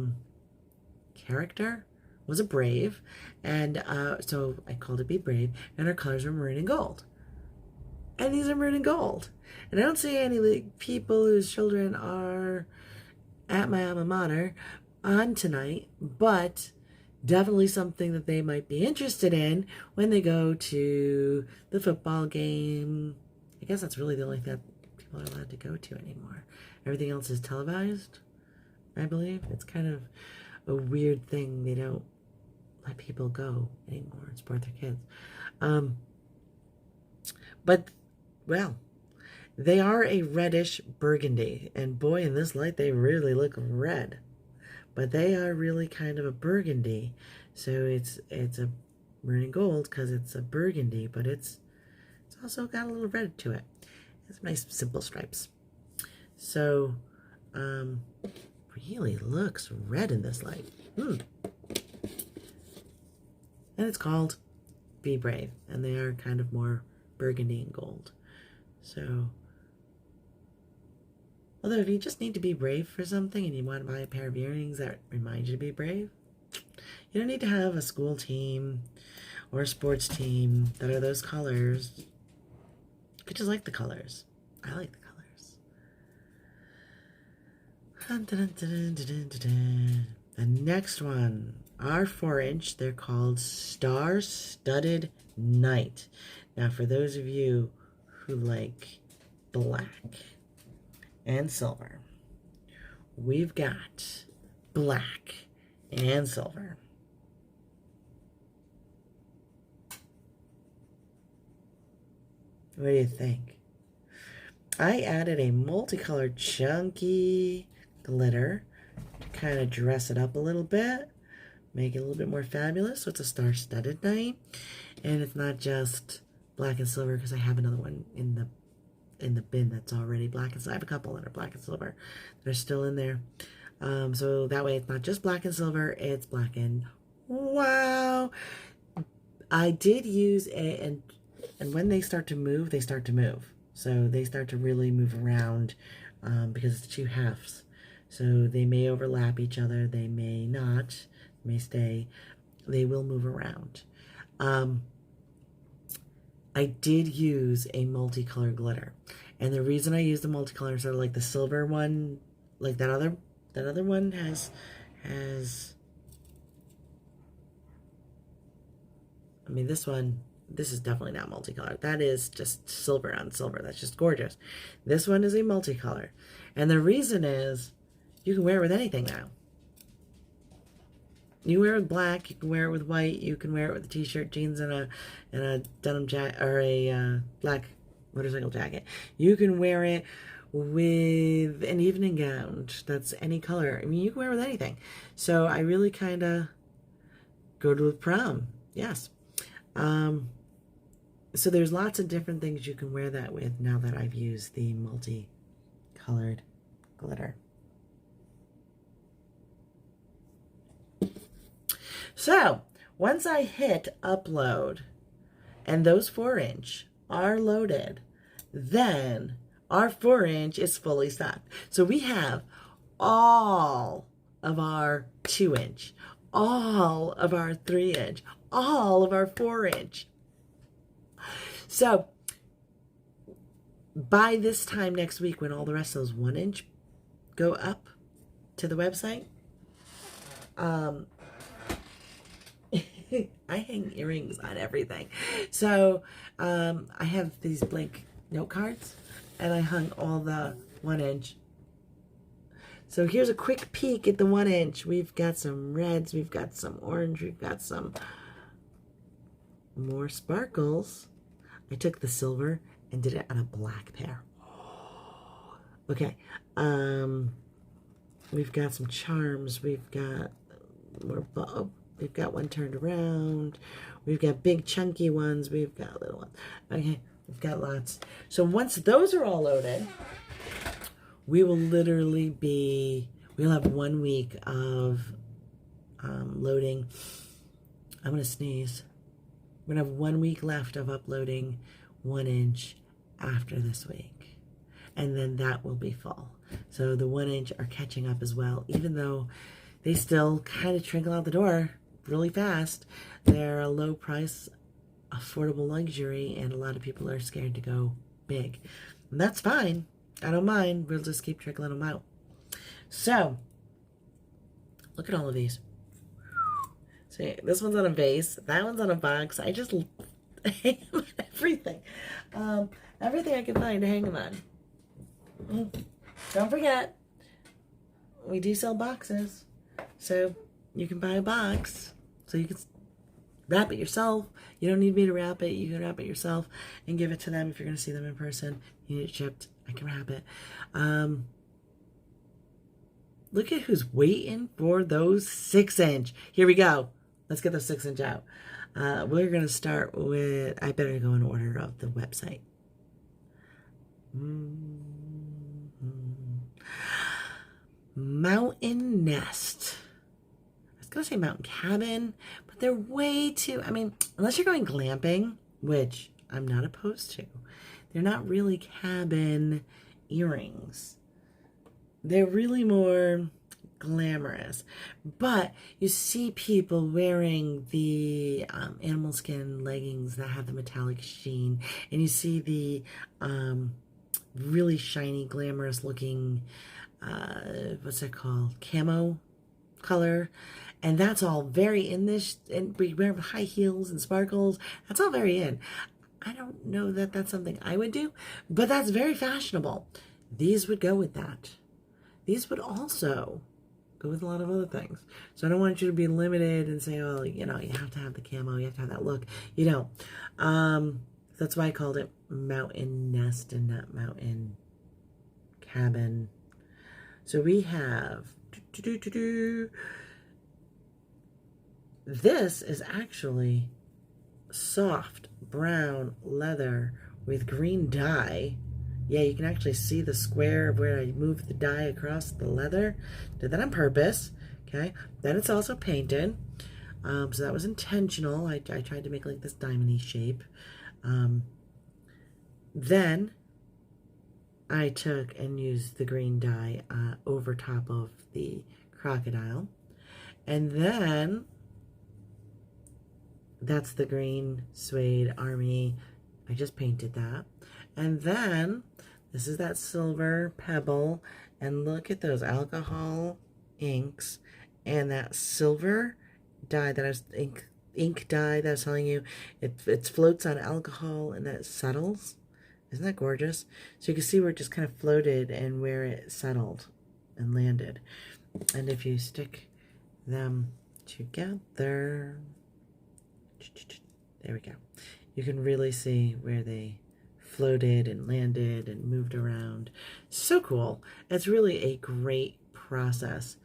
character was a brave, and so I called it Be Brave, and our colors were maroon and gold. And these are maroon and gold. And I don't see any people whose children are at my alma mater on tonight, but definitely something that they might be interested in when they go to the football game. I guess that's really the only thing people are allowed to go to anymore. Everything else is televised, I believe. It's kind of a weird thing. They don't let people go anymore and support their kids. But, well, they are a reddish burgundy. And boy, in this light, they really look red. But they are really kind of a burgundy. So it's a maroon and gold because it's a burgundy, but it's also got a little red to it. It's nice simple stripes. So really looks red in this light. And it's called Be Brave, and they are kind of more burgundy and gold. So although if you just need to be brave for something and you want to buy a pair of earrings that remind you to be brave, you don't need to have a school team or a sports team that are those colors. You could just like the colors. I like the colors. The next one are 4-inch. They're called Star-Studded Night. Now, for those of you who like black and silver, we've got black and silver. What do you think? I added a multicolored chunky glitter to kind of dress it up a little bit, make it a little bit more fabulous. So it's a star-studded night, and it's not just black and silver because I have another one in the bin that's already black and silver. I have a couple that are black and silver that are still in there. So that way it's not just black and silver, it's black and wow. I did use and when they start to move, they start to move. So they start to really move around because it's 2 halves. So they may overlap each other, they may not, may stay. They will move around. I did use a multicolored glitter. And the reason I used the multicolor, sort of like the silver one, like that other one has I mean, this is definitely not multicolored. That is just silver on silver. That's just gorgeous. This one is a multicolor. And the reason is you can wear it with anything now. You wear it with black, you can wear it with white, you can wear it with a t-shirt, jeans, and a denim jacket, or a black motorcycle jacket. You can wear it with an evening gown that's any color. I mean, you can wear it with anything. So I really kind of go to a prom. Yes. So there's lots of different things you can wear that with now that I've used the multi-colored glitter. So once I hit upload and those 4-inch are loaded, then our 4-inch is fully stocked. So we have all of our 2-inch, all of our 3-inch, all of our 4-inch. So by this time next week, when all the rest of those 1-inch go up to the website, I hang earrings on everything. So I have these blank note cards, and I hung all the 1-inch. So here's a quick peek at the 1-inch. We've got some reds, we've got some orange, we've got some more sparkles. I took the silver and did it on a black pair. Okay. We've got some charms. We've got more bulb. We've got one turned around. We've got big chunky ones. We've got little ones. Okay, we've got lots. So once those are all loaded, we will literally we'll have 1 week of loading. I'm going to sneeze. We're going to have 1 week left of uploading 1-inch after this week. And then that will be full. So the 1-inch are catching up as well, even though they still kind of trickle out the door really fast. They're a low price, affordable luxury, and a lot of people are scared to go big. And that's fine. I don't mind. We'll just keep trickling them out. So, look at all of these. See, this one's on a vase. That one's on a box. I just hang them on everything. Everything I can find to hang them on. Don't forget, we do sell boxes. So you can buy a box. So you can wrap it yourself. You don't need me to wrap it. You can wrap it yourself and give it to them if you're going to see them in person. You need it shipped. I can wrap it. Look at who's waiting for those 6-inch. Here we go. Let's get the 6-inch out. We're going to start with, I better go in order of the website. Mountain Nest. I was going to say mountain cabin, but they're way too, I mean, unless you're going glamping, which I'm not opposed to, they're not really cabin earrings. They're really more glamorous. But you see people wearing the animal skin leggings that have the metallic sheen, and you see the really shiny, glamorous looking, what's that called? Camo color. And that's all very in this, and we wear high heels and sparkles. That's all very in. I don't know that that's something I would do, but that's very fashionable. These would go with that. These would also go with a lot of other things. So I don't want you to be limited and say, oh, you know, you have to have the camo, you have to have that look. You don't. That's why I called it Mountain Nest and not Mountain Cabin. So we have, this is actually soft brown leather with green dye. Yeah, you can actually see the square of where I moved the dye across the leather. Did that on purpose. Okay. Then it's also painted. So that was intentional. I tried to make like this diamond-y shape. Then I took and used the green dye over top of the crocodile. And then that's the green suede army. I just painted that. And then this is that silver pebble. And look at those alcohol inks and that silver dye that I was ink dye that I was telling you. It floats on alcohol and then it settles. Isn't that gorgeous? So you can see where it just kind of floated and where it settled and landed. And if you stick them together, there we go. You can really see where they floated and landed and moved around. So cool. It's really a great process.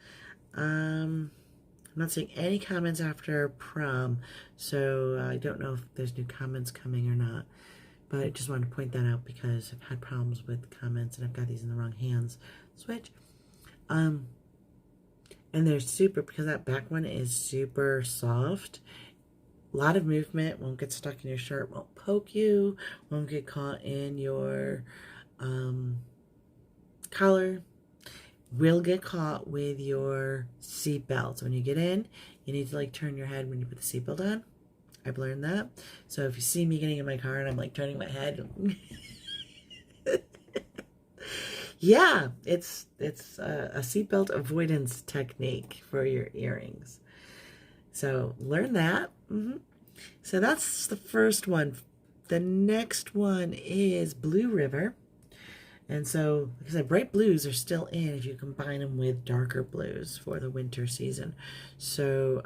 I'm not seeing any comments after prom, so I don't know if there's new comments coming or not. But I just wanted to point that out because I've had problems with comments and I've got these in the wrong hands. Switch. And they're super, because that back one is super soft. A lot of movement, won't get stuck in your shirt, won't poke you, won't get caught in your collar, will get caught with your seatbelt. So when you get in, you need to like turn your head when you put the seatbelt on. I've learned that. So if you see me getting in my car and I'm like turning my head, yeah, it's a seatbelt avoidance technique for your earrings. So learn that. So that's the first one. The next one is Blue River. And so, like I said, bright blues are still in if you combine them with darker blues for the winter season. So,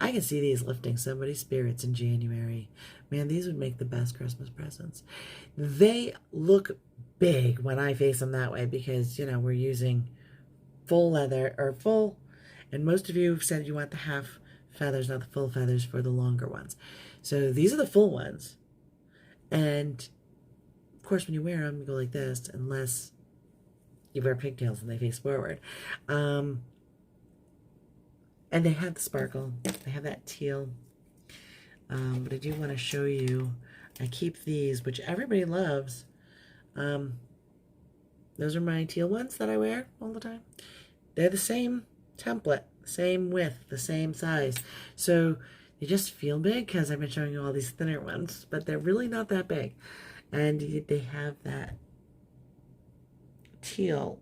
I can see these lifting somebody's spirits in January. Man, these would make the best Christmas presents. They look big when I face them that way because, you know, we're using full leather, or full, and most of you have said you want the half feathers, not the full feathers, for the longer ones. So these are the full ones. And of course, when you wear them, you go like this, unless you wear pigtails and they face forward. And they have the sparkle. They have that teal. But I do want to show you, I keep these, which everybody loves. Those are my teal ones that I wear all the time. They're the same template, same width, the same size. So they just feel big because I've been showing you all these thinner ones, but they're really not that big. And they have that teal,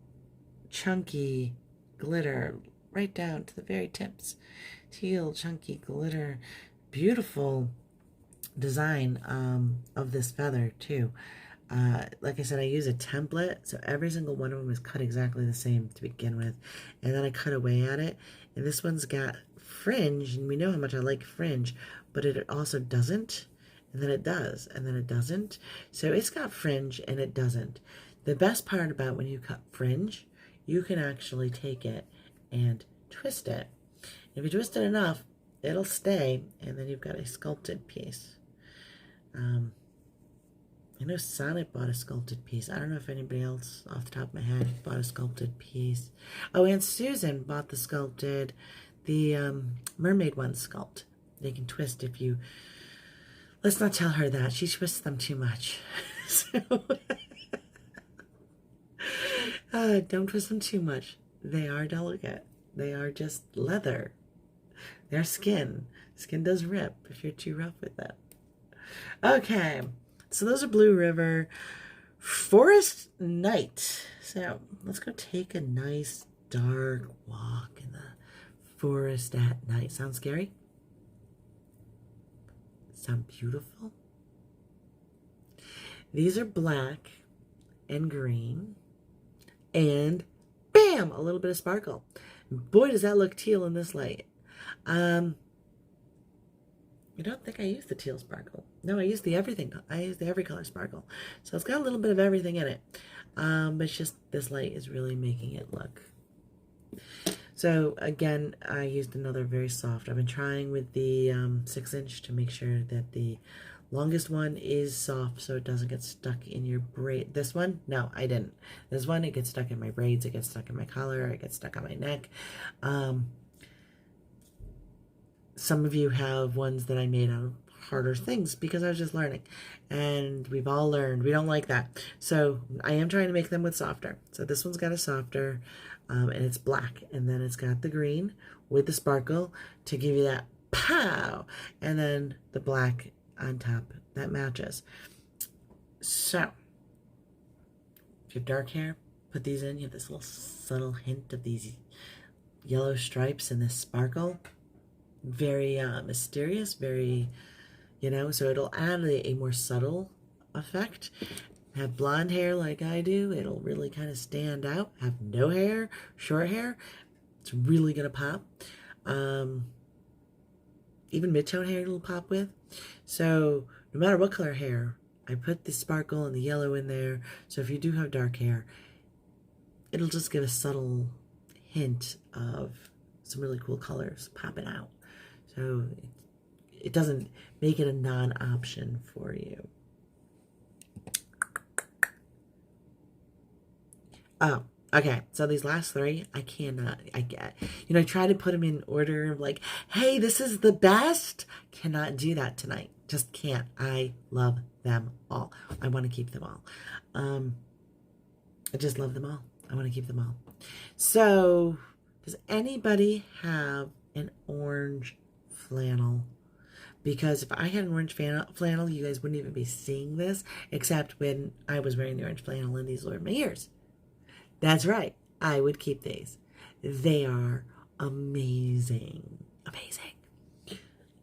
chunky glitter right down to the very tips. Teal, chunky glitter, beautiful design of this feather too. Like I said, I use a template, so every single one of them is cut exactly the same to begin with, and then I cut away at it. And this one's got fringe, and we know how much I like fringe, but it also doesn't, and then it does, and then it doesn't. So it's got fringe and it doesn't. The best part about when you cut fringe, you can actually take it and twist it. If you twist it enough, it'll stay, and then you've got a sculpted piece. I know Sonnet bought a sculpted piece. I don't know if anybody else off the top of my head bought a sculpted piece. Oh, and Susan bought the sculpted, the mermaid one sculpt. They can twist if you... Let's not tell her that. She twists them too much. So, don't twist them too much. They are delicate. They are just leather. They're skin. Skin does rip if you're too rough with it. Okay. So those are Blue River. Forest Night. So let's go take a nice dark walk in the forest at night. Sound scary? Sound beautiful? These are black and green. And bam! A little bit of sparkle. Boy, does that look teal in this light. I don't think I used the teal sparkle. No, I used the everything. I used the every color sparkle. So it's got a little bit of everything in it. But it's just this light is really making it look. So again, I used another very soft. I've been trying with the 6-inch to make sure that the longest one is soft so it doesn't get stuck in your braid. This one? No, I didn't. This one, it gets stuck in my braids. It gets stuck in my collar. It gets stuck on my neck. Some of you have ones that I made out of harder things because I was just learning. And we've all learned. We don't like that. So I am trying to make them with softer. So this one's got a softer, and it's black. And then it's got the green with the sparkle to give you that pow. And then the black on top that matches. So if you have dark hair, put these in. You have this little subtle hint of these yellow stripes and this sparkle. Very mysterious, very, you know, so it'll add a more subtle effect. Have blonde hair like I do, it'll really kind of stand out. Have no hair, short hair, it's really going to pop. Even mid-tone hair it'll pop with. So no matter what color hair, I put the sparkle and the yellow in there. So if you do have dark hair, it'll just give a subtle hint of some really cool colors popping out. So it doesn't make it a non-option for you. Oh, okay. So these last three, I try to put them in order of like, hey, this is the best. Cannot do that tonight. Just can't. I love them all. I want to keep them all. I just love them all. I want to keep them all. So, does anybody have an orange flannel? Because if I had an orange flannel, you guys wouldn't even be seeing this, except when I was wearing the orange flannel and these were my ears. That's right. I would keep these. They are amazing. Amazing.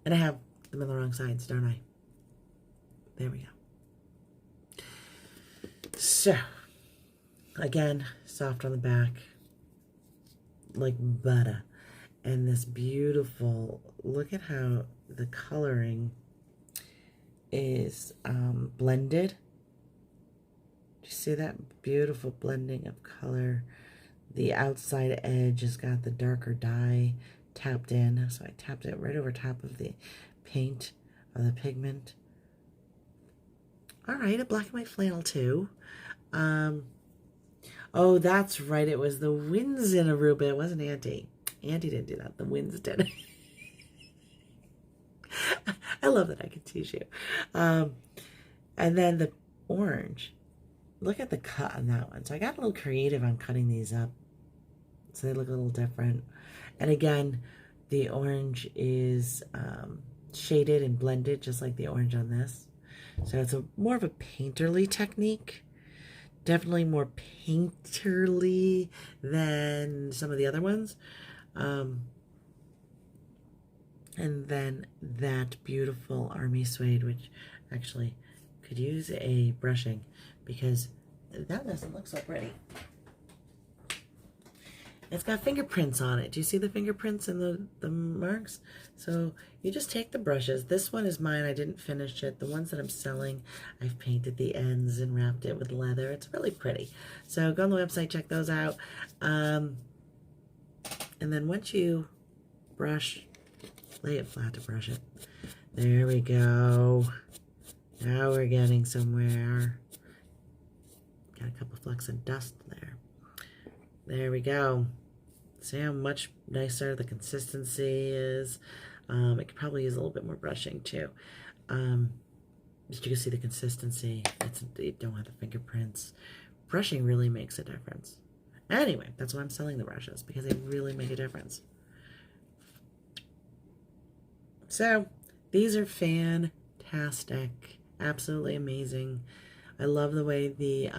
And I have them on the wrong sides, don't I? There we go. So, again, soft on the back, like butter. And this beautiful, look at how the coloring is blended. Do you see that beautiful blending of color? The outside edge has got the darker dye tapped in. So I tapped it right over top of the paint or the pigment. All right, a black and white flannel too. Oh, that's right. It was the winds in Aruba. It wasn't Auntie. Auntie didn't do that. The winds did. I love that I can tease you. And then the orange. Look at the cut on that one. So I got a little creative on cutting these up. So they look a little different. And again, the orange is shaded and blended just like the orange on this. So it's more of a painterly technique. Definitely more painterly than some of the other ones. And then that beautiful army suede, which actually could use a brushing because that doesn't look so pretty. It's got fingerprints on it. Do you see the fingerprints and the marks? So you just take the brushes. This one is mine. I didn't finish it. The ones that I'm selling, I've painted the ends and wrapped it with leather. It's really pretty. So go on the website, check those out. And then once you brush, lay it flat to brush it. There we go. Now we're getting somewhere. Got a couple flecks of dust there. There we go. See how much nicer the consistency is. It could probably use a little bit more brushing too. Just you can see the consistency. You don't have the fingerprints. Brushing really makes a difference. Anyway, that's why I'm selling the brushes, because they really make a difference. So, these are fantastic. Absolutely amazing. I love the way the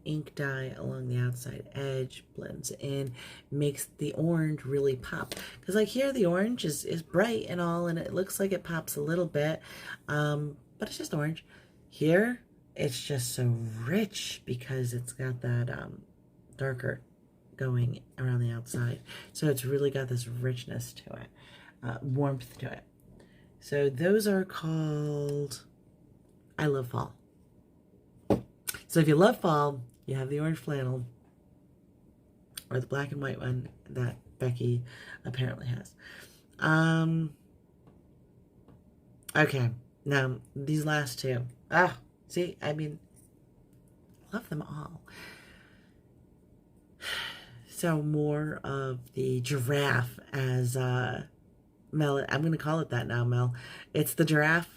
ink dye along the outside edge blends in, makes the orange really pop. Because like here, the orange is bright and all, and it looks like it pops a little bit, but it's just orange. Here, it's just so rich because it's got that darker going around the outside. So it's really got this richness to it, warmth to it. So those are called I Love Fall. So if you love fall, you have the orange flannel or the black and white one that Becky apparently has. Okay, now these last two. See, I mean, love them all. So more of the giraffe as Mel. I'm going to call it that now, Mel. It's the giraffe.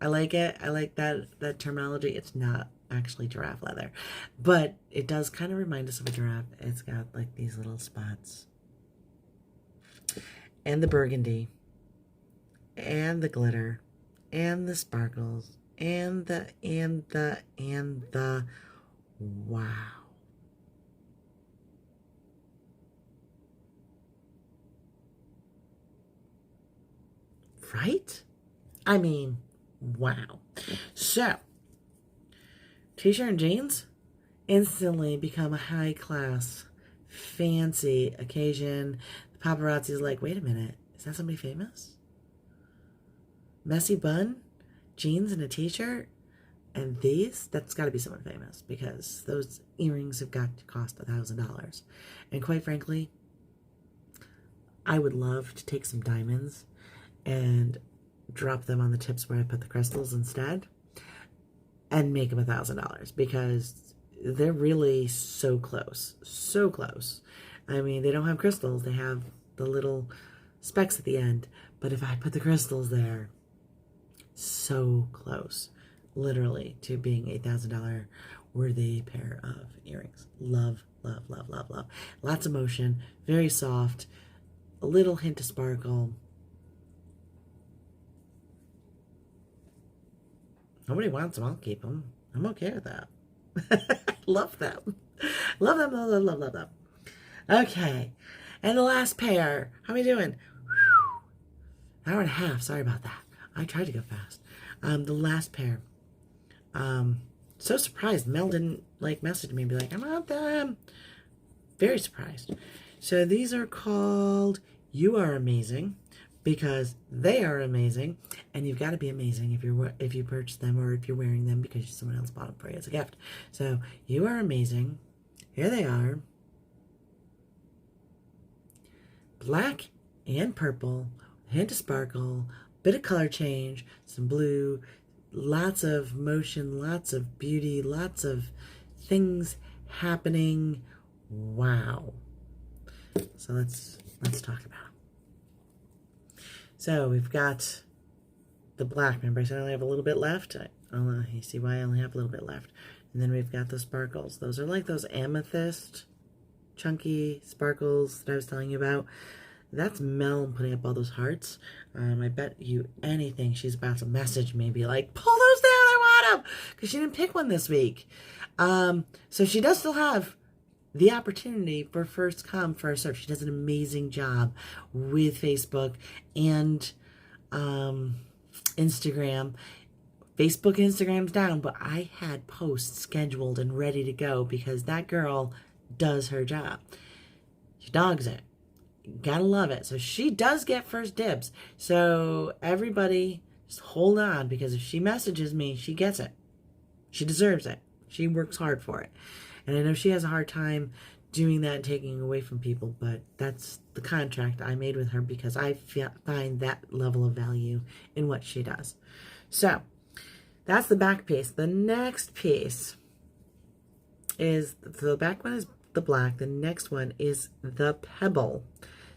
I like it. I like that terminology. It's not actually giraffe leather, but it does kind of remind us of a giraffe. It's got like these little spots, and the burgundy, and the glitter, and the sparkles, and the wow. Right? I mean, wow. So, t-shirt and jeans instantly become a high-class, fancy occasion. The paparazzi's like, wait a minute, is that somebody famous? Messy bun, jeans, and a t-shirt? And these, that's got to be someone famous, because those earrings have got to cost $1,000. And quite frankly, I would love to take some diamonds and drop them on the tips where I put the crystals instead and make them $1,000, because they're really so close. So close. I mean, they don't have crystals. They have the little specks at the end. But if I put the crystals there, so close, literally, to being $8,000 worthy pair of earrings. Love, love, love, love, love. Lots of motion, very soft, a little hint of sparkle. Nobody wants them, I'll keep them. I'm okay with that. Love them. Love them, love, love, love, love them. Okay, and the last pair. How are we doing? Whew. Hour and a half, sorry about that. I tried to go fast. The last pair. So surprised. Mel didn't message me and be like, I'm out them. Very surprised. So these are called You Are Amazing, because they are amazing, and you've got to be amazing if you purchase them, or if you're wearing them because someone else bought them for you as a gift. So You Are Amazing. Here they are. Black and purple, a hint of sparkle, bit of color change, some blue, lots of motion, lots of beauty, lots of things happening. Wow. So let's talk about it. So we've got the black. Remember I said I only have a little bit left? You see why I only have a little bit left. And then we've got the sparkles. Those are like those amethyst chunky sparkles that I was telling you about. That's Mel putting up all those hearts. I bet you anything she's about to message me, be like, pull those down, I want them, because she didn't pick one this week. So she does still have the opportunity for first come, first serve. She does an amazing job with Facebook and Instagram. Facebook and Instagram's down, but I had posts scheduled and ready to go, because that girl does her job. She dogs it. Gotta love it. So she does get first dibs. So everybody just hold on, because if she messages me, she gets it. She deserves it. She works hard for it. And I know she has a hard time doing that and taking away from people, but that's the contract I made with her, because I find that level of value in what she does. So that's the back piece. The next piece is, the back one is the black. The next one is the pebble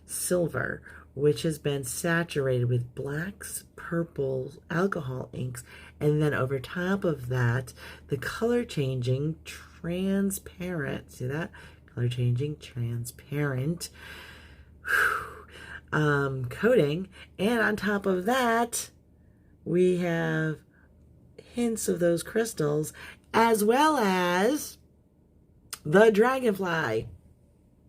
silver, which has been saturated with blacks, purples, alcohol inks, and then over top of that, the color changing transparent, see that? Color changing transparent coating. And on top of that, we have hints of those crystals, as well as the dragonfly.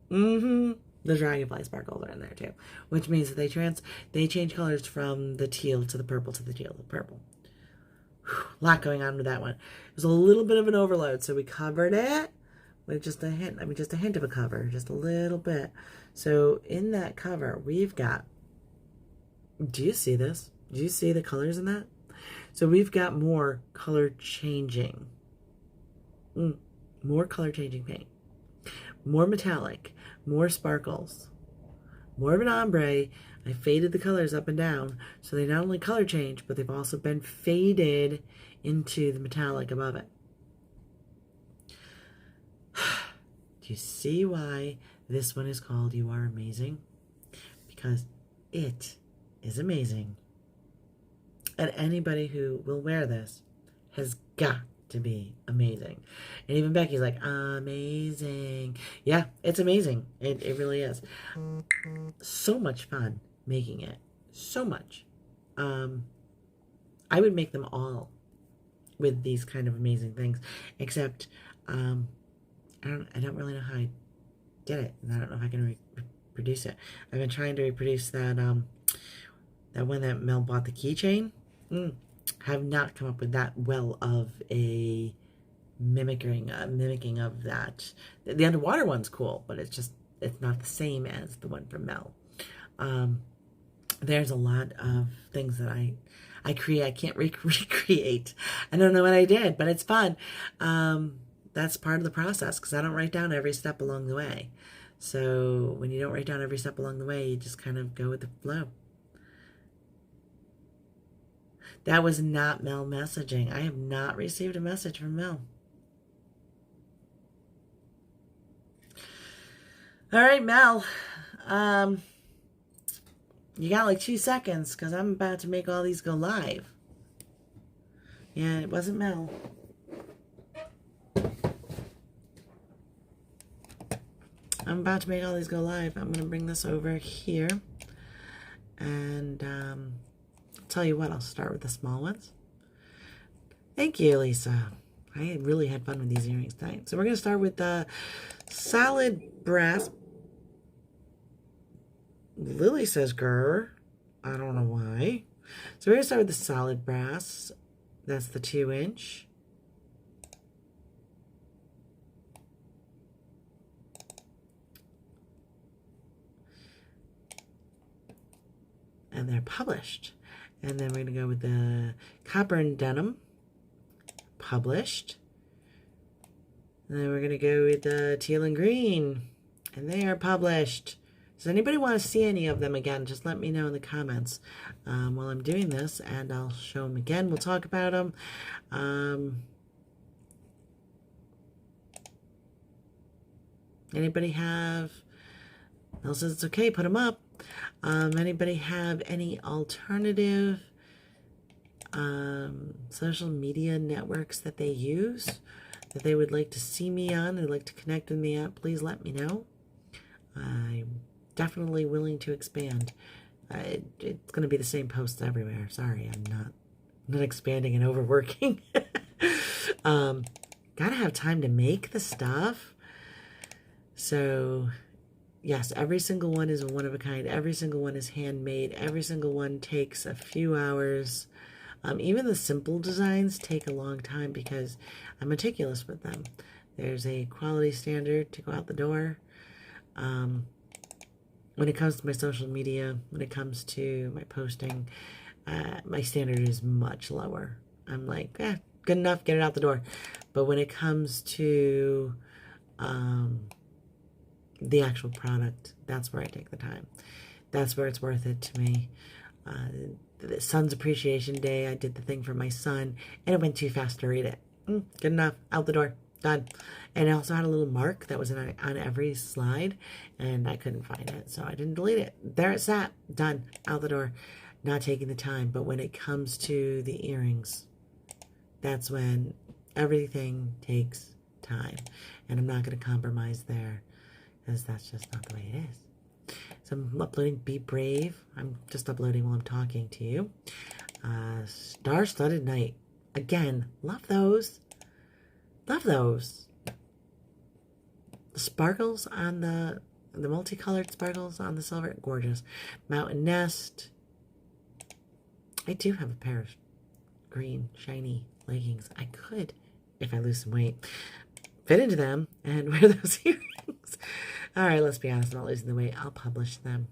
The dragonfly sparkles are in there too, which means that they change colors from the teal to the purple to the teal to the purple. Whew, a lot going on with that one. It was a little bit of an overload, so we covered it with just a hint. I mean, just a hint of a cover, just a little bit. So in that cover, we've got. Do you see this? Do you see the colors in that? So we've got more color changing. More color changing paint. More metallic. More sparkles. More of an ombre. I faded the colors up and down, so they not only color change, but they've also been faded into the metallic above it. Do you see why this one is called You Are Amazing? Because it is amazing. And anybody who will wear this has got to be amazing. And even Becky's like, amazing. Yeah, it's amazing. It really is. So much fun making it. So much. I would make them all with these kind of amazing things. Except, I don't really know how I did it. And I don't know if I can reproduce it. I've been trying to reproduce that, that one that Mel bought, the keychain. Have not come up with that well of a mimicking of that. The underwater one's cool, but it's not the same as the one from Mel. there's a lot of things that I create. I can't recreate. I don't know what I did, but it's fun. That's part of the process because I don't write down every step along the way. So when you don't write down every step along the way, you just kind of go with the flow. That was not Mel messaging. I have not received a message from Mel. All right, Mel. You got like 2 seconds because I'm about to make all these go live. Yeah, it wasn't Mel. I'm about to make all these go live. I'm going to bring this over here. And I'll tell you what, I'll start with the small ones. Thank you, Lisa. I really had fun with these earrings tonight. So we're going to start with the solid brass. Lily says grr. I don't know why. So we're going to start with the solid brass. That's the 2-inch. And they're published. And then we're going to go with the copper and denim. Published. And then we're going to go with the teal and green. And they are published. Does anybody want to see any of them again? Just let me know in the comments while I'm doing this, and I'll show them again. We'll talk about them. Anybody have... Mel says it's okay, put them up. Anybody have any alternative social media networks that they use that they would like to see me on, they'd like to connect with me at? Please let me know. I'm definitely willing to expand. It's going to be the same posts everywhere. Sorry, I'm not expanding and overworking. Gotta have time to make the stuff. So, yes, every single one is one of a kind. Every single one is handmade. Every single one takes a few hours. Even the simple designs take a long time because I'm meticulous with them. There's a quality standard to go out the door. When it comes to my social media, when it comes to my posting, my standard is much lower. I'm like, good enough, get it out the door. But when it comes to the actual product, that's where I take the time. That's where it's worth it to me. The Son's Appreciation Day, I did the thing for my son, and it went too fast to read it. Good enough, out the door, done. And I also had a little mark that was on every slide, and I couldn't find it, so I didn't delete it. There it sat, done, out the door, not taking the time. But when it comes to the earrings, that's when everything takes time, and I'm not going to compromise there, because that's just not the way it is. So I'm uploading Be Brave. I'm just uploading while I'm talking to you. Star-Studded Night. Again, love those. Love those. The sparkles on the multicolored sparkles on the silver, gorgeous. Mountain Nest. I do have a pair of green, shiny leggings. I could, if I lose some weight, fit into them and wear those earrings. All right, let's be honest, I'm not losing the weight. I'll publish them.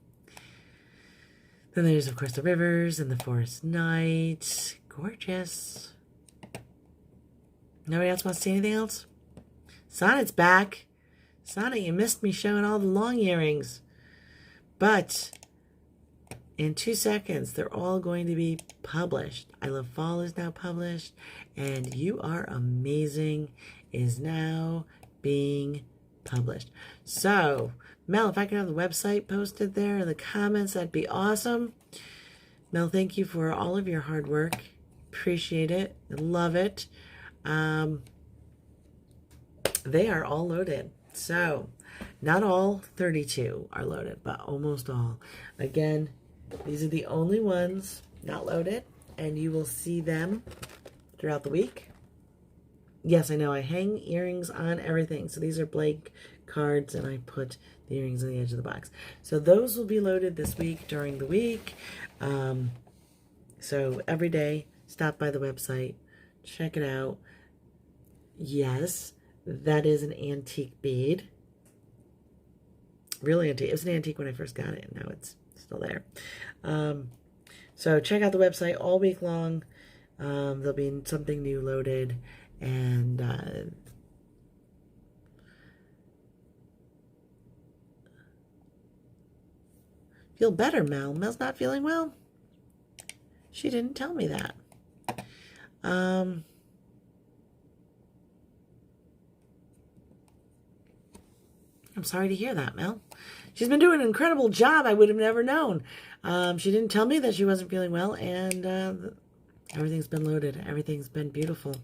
Then there's, of course, the Rivers and the Forest Night. Gorgeous. Nobody else wants to see anything else? Sonnet's back. Sonnet, you missed me showing all the long earrings. But in 2 seconds, they're all going to be published. I Love Fall is now published. And You Are Amazing is now being published. So, Mel, if I could have the website posted there in the comments, that'd be awesome. Mel, thank you for all of your hard work. Appreciate it. Love it. They are all loaded. So, not all 32 are loaded, but almost all. Again, these are the only ones not loaded, and you will see them throughout the week. Yes, I know, I hang earrings on everything. So these are blank cards, and I put the earrings on the edge of the box. So those will be loaded this week during the week. So every day, stop by the website, check it out. Yes, that is an antique bead. Really antique. It was an antique when I first got it, and now it's still there. So check out the website all week long. There'll be something new loaded, and feel better, Mel. Mel's not feeling well. She didn't tell me that. I'm sorry to hear that, Mel. She's been doing an incredible job. I would have never known. She didn't tell me that she wasn't feeling well, and everything's been loaded. Everything's been beautiful.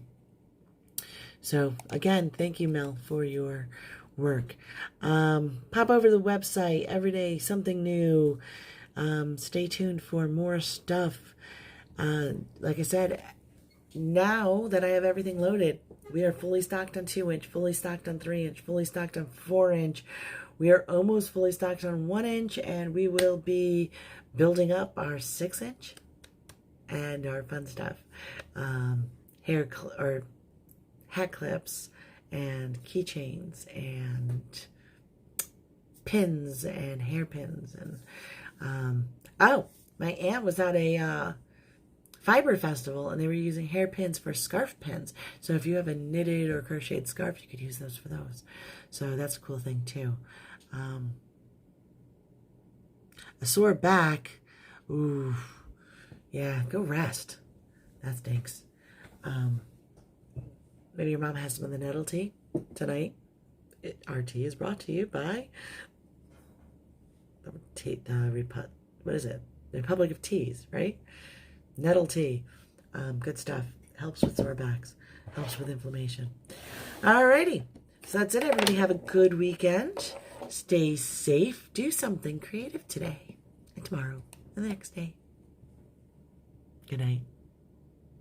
So, again, thank you, Mel, for your work. Pop over to the website. Every day, something new. Stay tuned for more stuff. Like I said, now that I have everything loaded, we are fully stocked on 2-inch, fully stocked on 3-inch, fully stocked on 4-inch. We are almost fully stocked on 1-inch, and we will be building up our 6-inch and our fun stuff. Or hat clips and keychains and pins and hairpins. And oh, my aunt was at a fiber festival, and they were using hairpins for scarf pins. So if you have a knitted or crocheted scarf, you could use those for those. So that's a cool thing too. A sore back. Ooh, yeah, go rest. That stinks. Maybe your mom has some of the nettle tea tonight. Our tea is brought to you by what is it? The Republic of Teas, right? Nettle tea. Good stuff. Helps with sore backs. Helps with inflammation. Alrighty. So that's it, everybody. Have a good weekend. Stay safe. Do something creative today and tomorrow and the next day. Good night.